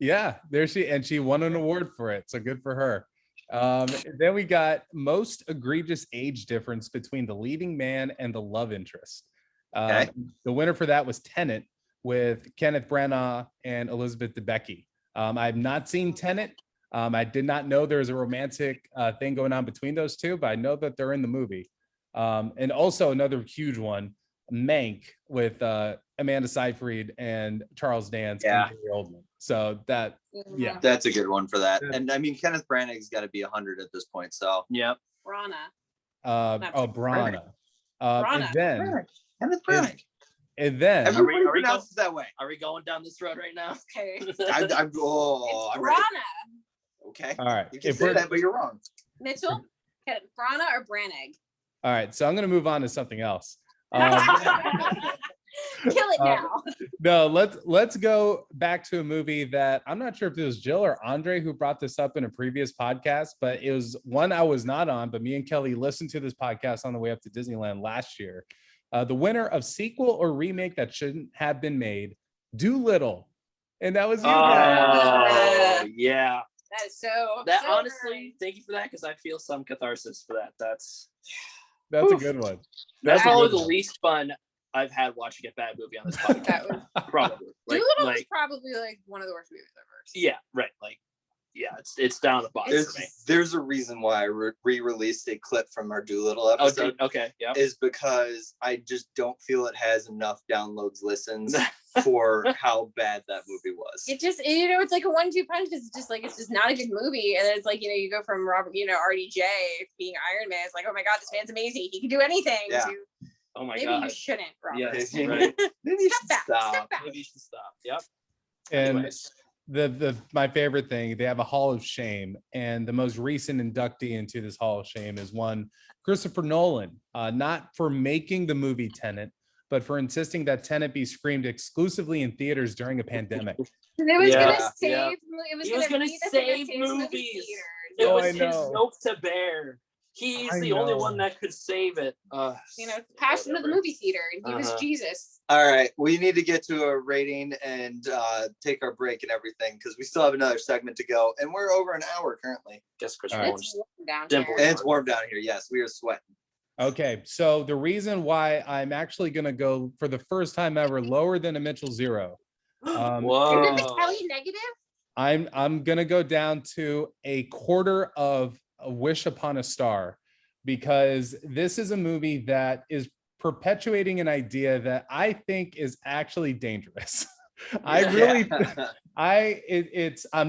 Yeah, there she won an award for it. So good for her. Then we got most egregious age difference between the leading man and the love interest. The winner for that was Tenet with Kenneth Branagh and Elizabeth Debicki. I have not seen Tenet. I did not know there was a romantic thing going on between those two, but I know that they're in the movie. And also another huge one, Mank with Amanda Seyfried and Charles Dance and Gary Oldman. So that's a good one for that. And I mean, Kenneth Branagh's got to be 100 at this point. So Branagh. Branagh. And then Kenneth Branagh. And then everybody pronounces that way. Are we going down this road right now? Okay. I'm Branagh. Okay. All right. You can say that, but you're wrong. Mitchell, Branagh or Branagh? All right. So I'm going to move on to something else. Kill it now. No, let's go back to a movie that I'm not sure if it was Jill or Andre who brought this up in a previous podcast, but it was one I was not on, but me and Kelly listened to this podcast on the way up to Disneyland last year. The winner of sequel or remake that shouldn't have been made, Doolittle. And that was you guys. Yeah. That is so. That honestly, thank you for that because I feel some catharsis for that. That's a good one. That's probably the least fun I've had watching a bad movie on this podcast. Probably. Doolittle was probably like one of the worst movies I've ever seen. Yeah, right. Like, yeah, it's down the bottom for me. There's a reason why I re-released a clip from our Doolittle episode. Okay, yeah. Is because I just don't feel it has enough downloads, listens for how bad that movie was. It just, it's like a 1-2 punch. It's just not a good movie. And then it's like, you go from Robert, RDJ being Iron Man. It's like, oh my God, this man's amazing. He can do anything. Yeah. Oh my God. Maybe you shouldn't, Robert. Yes, right. Maybe you should stop. Maybe you should stop. Yep. And anyways. My favorite thing, they have a Hall of Shame, and the most recent inductee into this Hall of Shame is one Christopher Nolan, not for making the movie Tenet, but for insisting that Tenet be screened exclusively in theaters during a pandemic. And it was going to save. Yeah. It was going to save movies. It was his yoke to bear. He's the only one that could save it. Passion of the movie theater. And he was Jesus. All right. We need to get to a rating and take our break and everything because we still have another segment to go. And we're over an hour currently. Guess Chris It's warm down here. And it's warm down here. Yes, we are sweating. Okay. So the reason why I'm actually going to go for the first time ever lower than a Mitchell 0. Whoa. Is it the Kelly negative? I'm going to go down to a quarter of A Wish Upon a Star, because this is a movie that is perpetuating an idea that I think is actually dangerous. I'm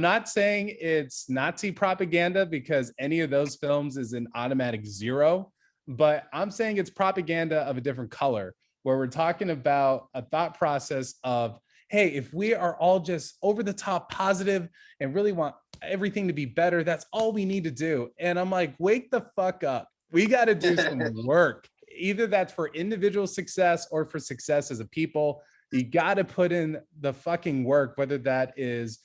not saying it's Nazi propaganda because any of those films is an automatic 0, but I'm saying it's propaganda of a different color, where we're talking about a thought process of, hey, if we are all just over the top positive and really want everything to be better, that's all we need to do. And I'm like, wake the fuck up. We got to do some work. Either that's for individual success or for success as a people. You got to put in the fucking work, whether that is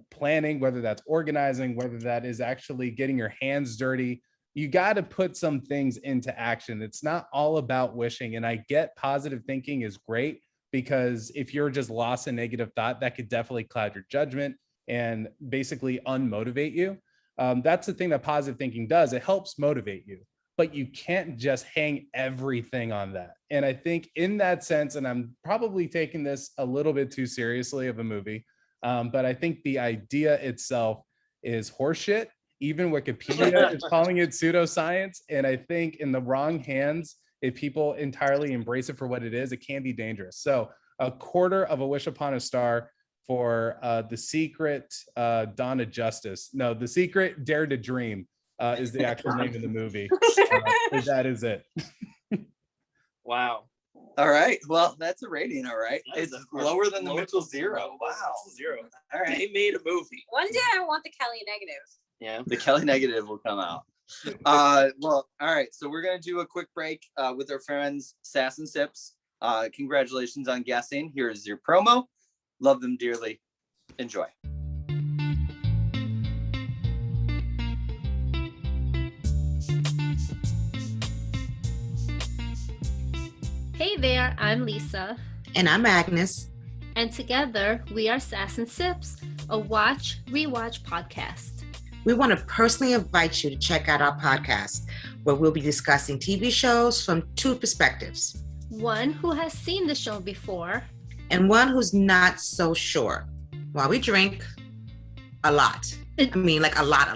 planning, whether that's organizing, whether that is actually getting your hands dirty. You got to put some things into action. It's not all about wishing. And I get positive thinking is great, because if you're just lost in negative thought, that could definitely cloud your judgment and basically unmotivate you. That's the thing that positive thinking does. It helps motivate you. but you can't just hang everything on that. And I think in that sense, and I'm probably taking this a little bit too seriously of a movie, but I think the idea itself is horseshit. Even Wikipedia is calling it pseudoscience. And I think in the wrong hands, if people entirely embrace it for what it is, it can be dangerous. So a quarter of a wish upon a star for The Secret Dawn of Justice. No, The Secret Dare to Dream is the actual name of the movie. That is it. Wow. All right. Well, that's a rating. All right. That It's lower than the Mitchell Zero. Wow. Zero. All right. They made a movie. One day I want the Kelly negative. Yeah. The Kelly negative will come out. Well, all right. So we're going to do a quick break with our friends Sass and Sips. Congratulations on guessing. Here is your promo. Love them dearly. Enjoy. Hey there, I'm Lisa. And I'm Agnes. And together we are Sass and Sips, a watch, rewatch podcast. We want to personally invite you to check out our podcast, where we'll be discussing TV shows from two perspectives. One who has seen the show before, and one who's not so sure. While we drink a lot. I mean, like a lot.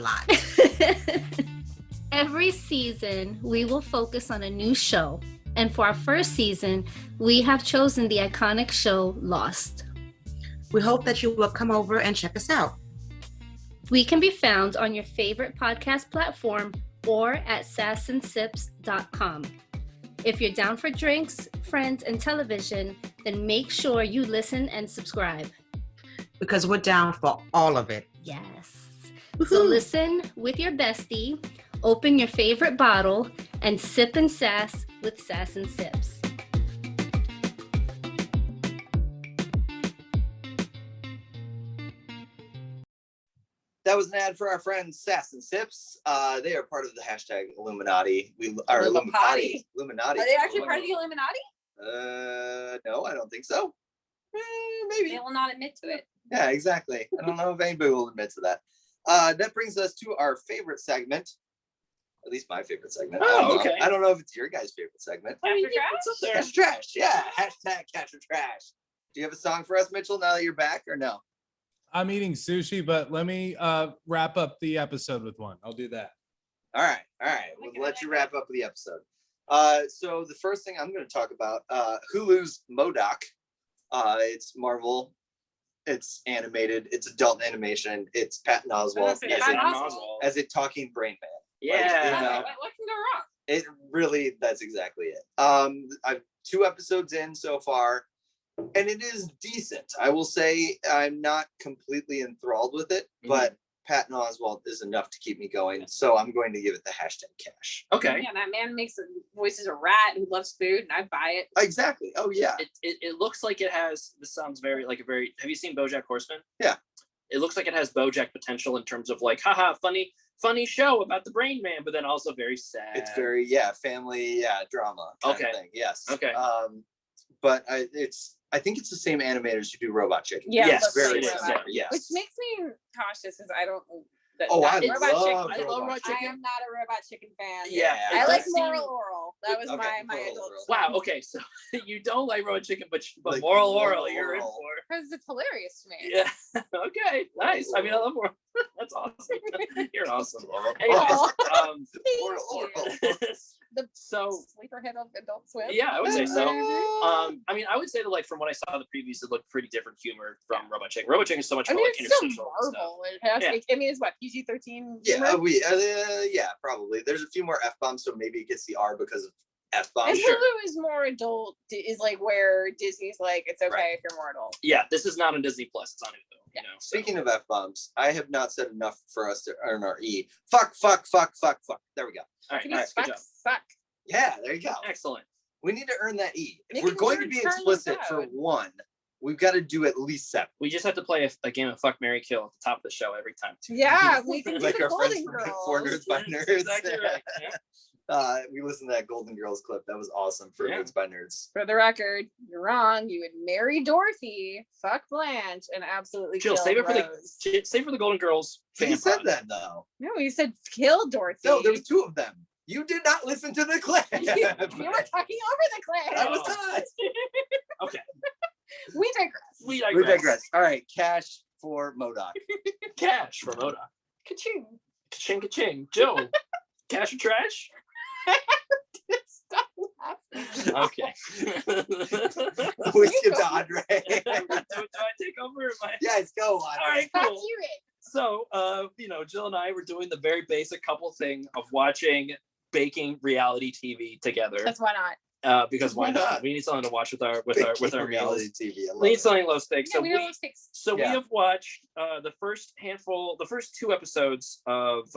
Every season, we will focus on a new show. And for our first season, we have chosen the iconic show Lost. We hope that you will come over and check us out. We can be found on your favorite podcast platform or at sassandsips.com. If you're down for drinks, friends, and television, then make sure you listen and subscribe. Because we're down for all of it. Yes. So listen with your bestie, open your favorite bottle, and sip and sass with Sass and Sips. That was an ad for our friends Sass and Sips. They are part of the hashtag Illuminati. We are Illuminati. Are they actually part of the Illuminati? No, I don't think so. Maybe. They will not admit to it. Yeah, exactly. I don't know if anybody will admit to that. That brings us to our favorite segment. At least my favorite segment. Oh, okay. I don't know if it's your guys' favorite segment. Catch or trash. Yeah. Hashtag catch or trash. Do you have a song for us, Mitchell, now that you're back, or no? I'm eating sushi, but let me wrap up the episode with one. I'll do that. All right. We'll let you wrap up the episode. So the first thing I'm going to talk about, Hulu's M.O.D.O.K. It's Marvel. It's animated. It's adult animation. It's Patton Oswalt as a talking brain man. Yeah. What can go wrong? It really, that's exactly it. I've 2 episodes in so far, and it is decent. I will say I'm not completely enthralled with it, but Patton Oswalt is enough to keep me going. So I'm going to give it the hashtag cash. Okay. Yeah, that man makes voices a rat who loves food, and I buy it. Exactly. Oh yeah. It looks like it has. This sounds very like a very. Have you seen BoJack Horseman? Yeah. It looks like it has BoJack potential in terms of like, haha, funny show about the Brain Man, but then also very sad. It's very family drama kind of thing. Yes. Okay. But I think it's the same animators who do Robot Chicken. Yeah, yes, very similar. yes. Which makes me cautious because I don't. I love Robot Chicken. I am not a Robot Chicken fan. Yeah, I like Moral Oral. That was my adult. Wow. Okay, so you don't like Robot Chicken, but like Moral Oral, you're in for. Because it's hilarious to me. Yeah. Okay. Nice. I mean, I love Moral. That's awesome. You're awesome. So sleeper hit of Adult Swim. Yeah, I would say so. I mean, I would say that like from what I saw the previews, it looked pretty different humor from Robot Chicken. Robot Chicken is so much more like interstitial Marvel. It has. I mean, it's what PG-13. Yeah, probably. There's a few more F-bombs, so maybe it gets the R because of F-bombs. And Hulu is more adult. Is like where Disney's like it's okay if you're more adult. Yeah, this is not on Disney Plus. It's on Hulu. You know. Speaking of F-bombs, I have not said enough for us to earn our E. Fuck. There we go. All right. Good job. Fuck. Yeah, there you go. Excellent. We need to earn that E. If we're going to be explicit for 1, we've got to do at least 7. We just have to play a game of Fuck, Marry, Kill at the top of the show every time. Yeah, we can do like the our Golden friends Girls. for Nerds by Nerds. Exactly right. Yeah. We listened to that Golden Girls clip. That was awesome for Nerds by Nerds. For the record, you're wrong. You would marry Dorothy, fuck Blanche, and absolutely Jill, kill save it Rose. save for the Golden Girls. He said that though. No, he said kill Dorothy. No, there was 2 of them. You did not listen to the clip. You were talking over the clip. I was not. Okay. We digress. We digress. All right, cash for M.O.D.O.K. Cash for M.O.D.O.K. Ka-ching. Ka-ching, ka-ching. Joe, cash or trash? Stop laughing. Okay. We skipped to Andre. do I take over? Yes, go on. All right, Fuck cool. you, Rick. So, Jill and I were doing the very basic couple thing of watching baking reality TV together. That's why not. Because why not? We need something to watch with our reality meals. TV. We need something low stakes. Yeah, we know those things. So we have watched the first 2 episodes of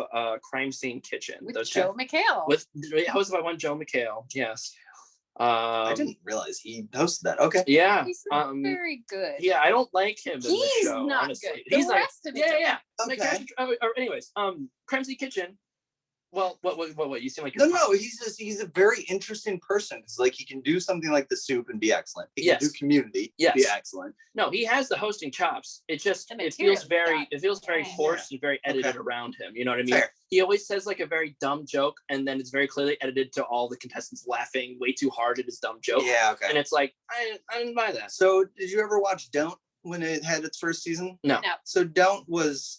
Crime Scene Kitchen. With Joe McHale. Hosted by one Joe McHale. Yes. I didn't realize he hosted that. Okay. Yeah. He's not very good. Yeah, I don't like him in the He's show. not Honestly. good. He's the like, rest of it. yeah. Okay. Anyways, Crime Scene Kitchen. Well, what? You seem like No. He's a very interesting person. It's like he can do something like The Soup and be excellent. He can do Community, be excellent. No, he has the hosting chops. It feels very forced and very edited around him. You know what I mean? Fair. He always says like a very dumb joke, and then it's very clearly edited to all the contestants laughing way too hard at his dumb joke. Yeah, okay. And it's like I didn't buy that. So, did you ever watch Don't when it had its first season? No. So Don't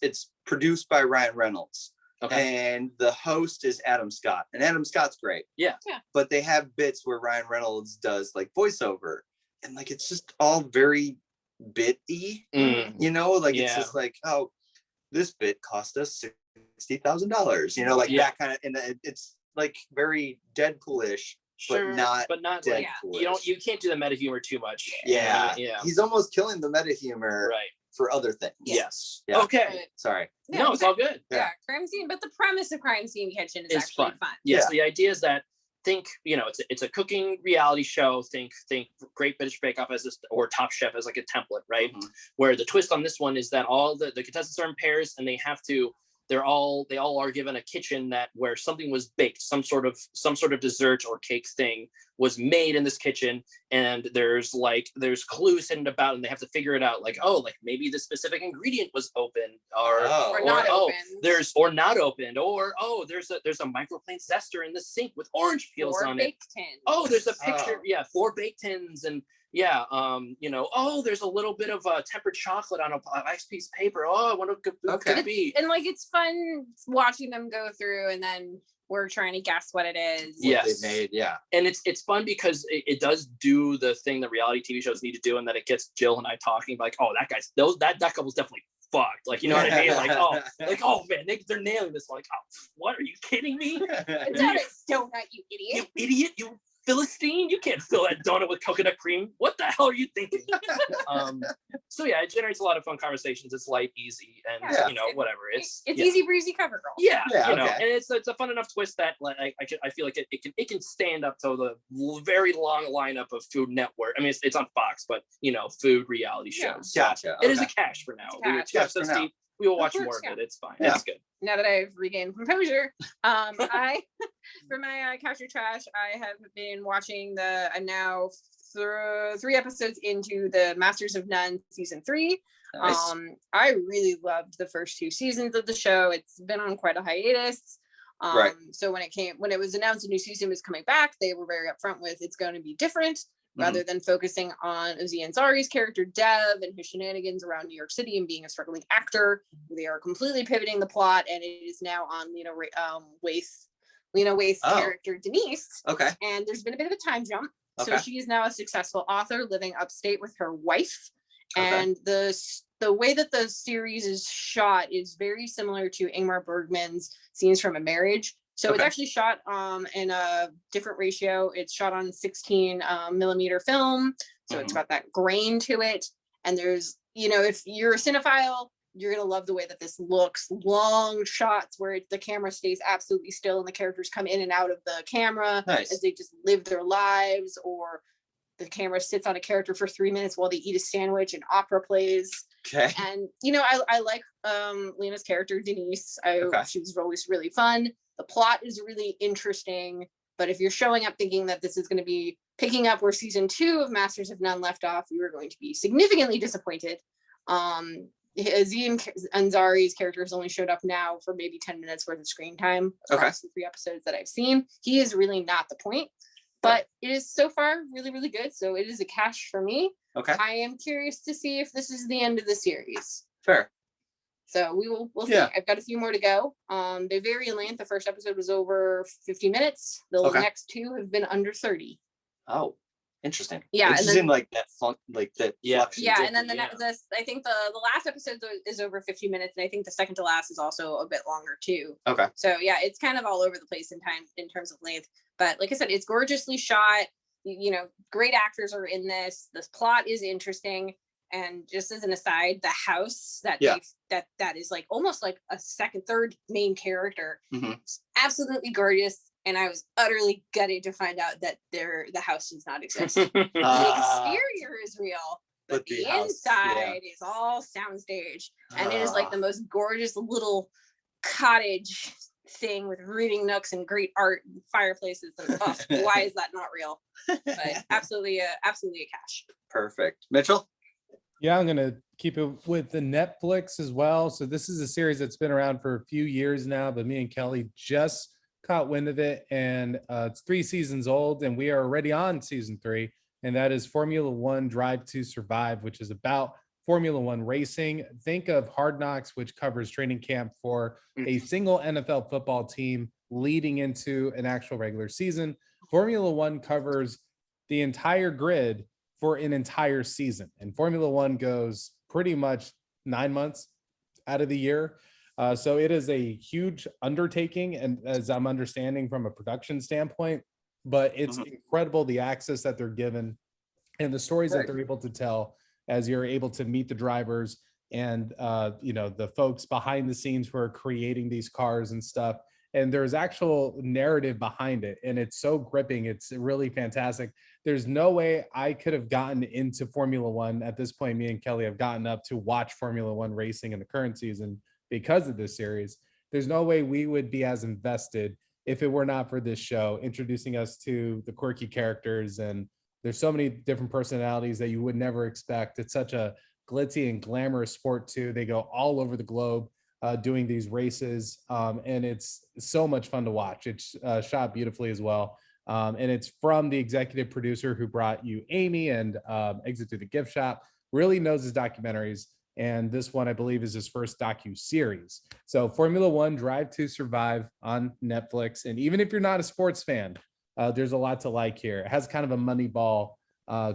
it's produced by Ryan Reynolds. Okay. And the host is Adam Scott. And Adam Scott's great. Yeah. But they have bits where Ryan Reynolds does like voiceover. And like it's just all very bit-y. You know, like it's just like, oh, this bit cost us $60,000. You know, like that kind of, and it's like very Deadpool-ish. Sure, but not Deadpool-ish. you can't do the meta humor too much. Yeah. Yeah. He's almost killing the meta humor. Right. For other things. Yes. Yeah. Okay. Sorry. Yeah, no, it's all good. Yeah. Crime Scene, but the premise of Crime Scene Kitchen is actually fun. Yes, the idea is that it's a cooking reality show. Think Great British Bake Off or Top Chef as like a template, right? Mm-hmm. Where the twist on this one is that all the contestants are in pairs and they all are given a kitchen where something was baked, some sort of dessert or cake thing was made in this kitchen, and there's clues hidden about, and they have to figure it out. Like, oh, like maybe this specific ingredient was open, or not opened, or there's a microplane zester in the sink with orange peels on it. Tins. Oh, there's a picture, 4 baked tins, and there's a little bit of tempered chocolate on a ice piece of paper. Oh, what could it be? And like it's fun watching them go through, and then we're trying to guess what it is. Yes, they made, yeah. And it's fun because it does do the thing that reality TV shows need to do, and that it gets Jill and I talking like, oh, that couple's definitely fucked. Like, you know what I mean? Oh man, they're nailing this. Like, oh, what? Are you kidding me? It's not a donut, you idiot. You idiot! You Philistine, you can't fill that donut with coconut cream. What the hell are you thinking? So yeah, it generates a lot of fun conversations. It's light, easy, and whatever. It's easy breezy cover girl. Yeah, and it's a fun enough twist that like I feel like it can stand up to the very long lineup of Food Network. I mean, it's on Fox, but food reality shows. Yeah. Gotcha. It is a cash for now. We will watch more of it. It's fine. It's good. Now that I've regained composure, I for my Cash or Trash, I have been watching I'm now 3 episodes into the Masters of None season 3. Nice. I really loved the first 2 seasons of the show. It's been on quite a hiatus. Right. So when it was announced a new season was coming back, they were very upfront with it's going to be different. Rather than focusing on Aziz Ansari's character Dev and his shenanigans around New York City and being a struggling actor, they are completely pivoting the plot, and it is now on Lena Waith's character Denise. Okay. And there's been a bit of a time jump. Okay. So she is now a successful author living upstate with her wife. Okay. And the way that the series is shot is very similar to Ingmar Bergman's Scenes from a Marriage. So it's actually shot in a different ratio. It's shot on 16 millimeter film. So it's got that grain to it. And there's, if you're a cinephile, you're going to love the way that this looks. Long shots where the camera stays absolutely still and the characters come in and out of the camera as they just live their lives, or the camera sits on a character for 3 minutes while they eat a sandwich and opera plays. Okay. And, I like Lena's character, Denise. She was always really fun. The plot is really interesting, but if you're showing up thinking that this is going to be picking up where season 2 of Masters of None left off, you are going to be significantly disappointed. Azim Ansari's character has only showed up now for maybe 10 minutes worth of screen time across the 3 episodes that I've seen. He is really not the point, but it is so far really, really good. So it is a cash for me. Okay. I am curious to see if this is the end of the series. Fair. So we'll see. I've got a few more to go. They vary in length. The first episode was over 50 minutes. The next 2 have been under 30. Oh, interesting. Yeah, interesting. And then, like that funk, like that. Yeah, and then I think the last episode is over 50 minutes, and I think the second to last is also a bit longer too. Okay. So yeah, it's kind of all over the place in time in terms of length. But like I said, it's gorgeously shot. You know, great actors are in this. This plot is interesting. And just as an aside, the house that that is like almost like a third main character, absolutely gorgeous. And I was utterly gutted to find out that the house does not exist. The exterior is real, but the inside is all soundstage, and it is like the most gorgeous little cottage thing with reading nooks and great art and fireplaces. And why is that not real? But absolutely a cash. Perfect, Mitchell. Yeah, I'm gonna keep it with the Netflix as well. So this is a series that's been around for a few years now, but me and Kelly just caught wind of it, and it's 3 seasons old, and we are already on season 3, and that is Formula One Drive to Survive, which is about Formula One racing. Think of Hard Knocks, which covers training camp for a single NFL football team leading into an actual regular season. Formula One covers the entire grid for an entire season, and Formula One goes pretty much 9 months out of the year. So it is a huge undertaking, and as I'm understanding from a production standpoint, but it's incredible the access that they're given and the stories that they're able to tell as you're able to meet the drivers and the folks behind the scenes who are creating these cars and stuff. And there's actual narrative behind it, and it's so gripping. It's really fantastic. There's no way I could have gotten into Formula One at this point. Me and Kelly have gotten up to watch Formula One racing in the current season because of this series. There's no way we would be as invested if it were not for this show, introducing us to the quirky characters. And there's so many different personalities that you would never expect. It's such a glitzy and glamorous sport too. They go all over the globe doing these races, and it's so much fun to watch. It's shot beautifully as well, and it's from the executive producer who brought you Amy and Exit Through the Gift Shop. Really knows his documentaries, and this one I believe is his first docu-series. So Formula One Drive to Survive on Netflix, and even if you're not a sports fan, there's a lot to like here. It has kind of a Moneyball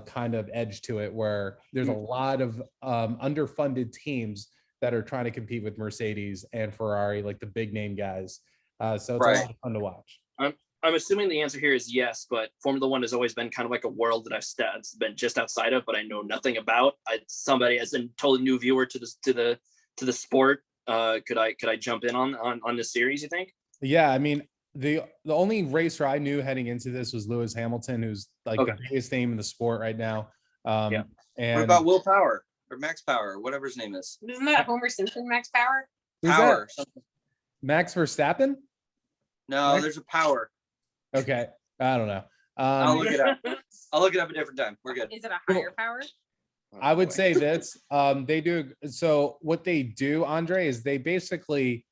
kind of edge to it, where there's a lot of underfunded teams that are trying to compete with Mercedes and Ferrari, like the big name guys. So it's a lot of fun to watch. I'm assuming the answer here is yes, but Formula One has always been kind of like a world that I've been just outside of, but I know nothing about. Somebody as a totally new viewer to the sport. Could I jump in on this series, you think? Yeah, I mean, the only racer I knew heading into this was Lewis Hamilton, who's like the biggest name in the sport right now. And what about Will Power or Max Power, or whatever his name is? Isn't that Homer Simpson, Max Power? Power. Max Verstappen? No, there's a Power. Okay, I don't know. I'll look it up. I'll look it up a different time. We're good. Is it a higher power? I would say this. They do. So what they do, Andre, is they basically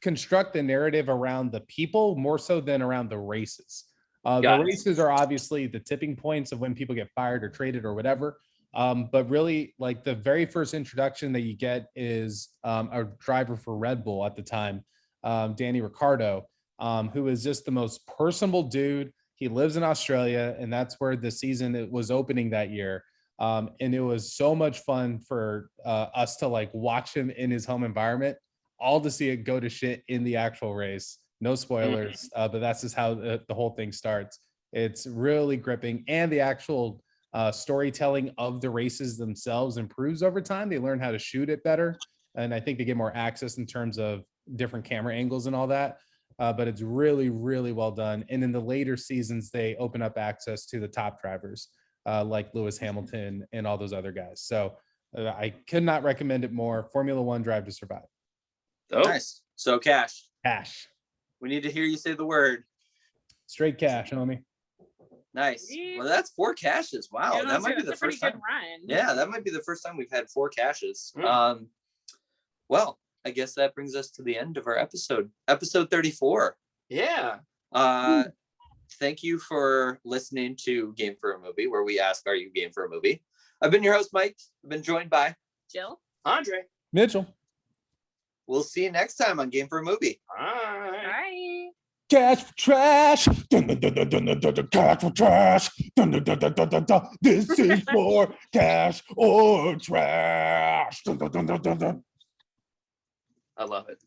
construct the narrative around the people more so than around the races. The races are obviously the tipping points of when people get fired or traded or whatever. But really, like the very first introduction that you get is a driver for Red Bull at the time, Danny Ricciardo, who is just the most personable dude. He lives in Australia, and that's where the season was opening that year. And it was so much fun for us to like watch him in his home environment, all to see it go to shit in the actual race. No spoilers, but that's just how the whole thing starts. It's really gripping, and the actual storytelling of the races themselves improves over time. They learn how to shoot it better, and I think they get more access in terms of different camera angles and all that. But it's really, really well done. And in the later seasons, they open up access to the top drivers like Lewis Hamilton and all those other guys. So I could not recommend it more. Formula One Drive to Survive. Oh, nice. So cash. We need to hear you say the word. Straight cash, homie. Nice. Well, that's 4 caches. Wow, that might be the first time. Run. Yeah, that might be the first time we've had 4 caches. Well, I guess that brings us to the end of our episode 34. Yeah. Thank you for listening to Game for a Movie, where we ask, are you game for a movie? I've been your host, Mike. I've been joined by Jill, Andre, Mitchell. We'll see you next time on Game for a Movie. Bye. bye. Cash for trash. Dun, dun, dun, dun, dun, dun, dun, dun, cash for trash. Dun, dun, dun, dun, dun, dun, dun. This is for cash or trash. Dun, dun, dun, dun, dun, dun. I love it.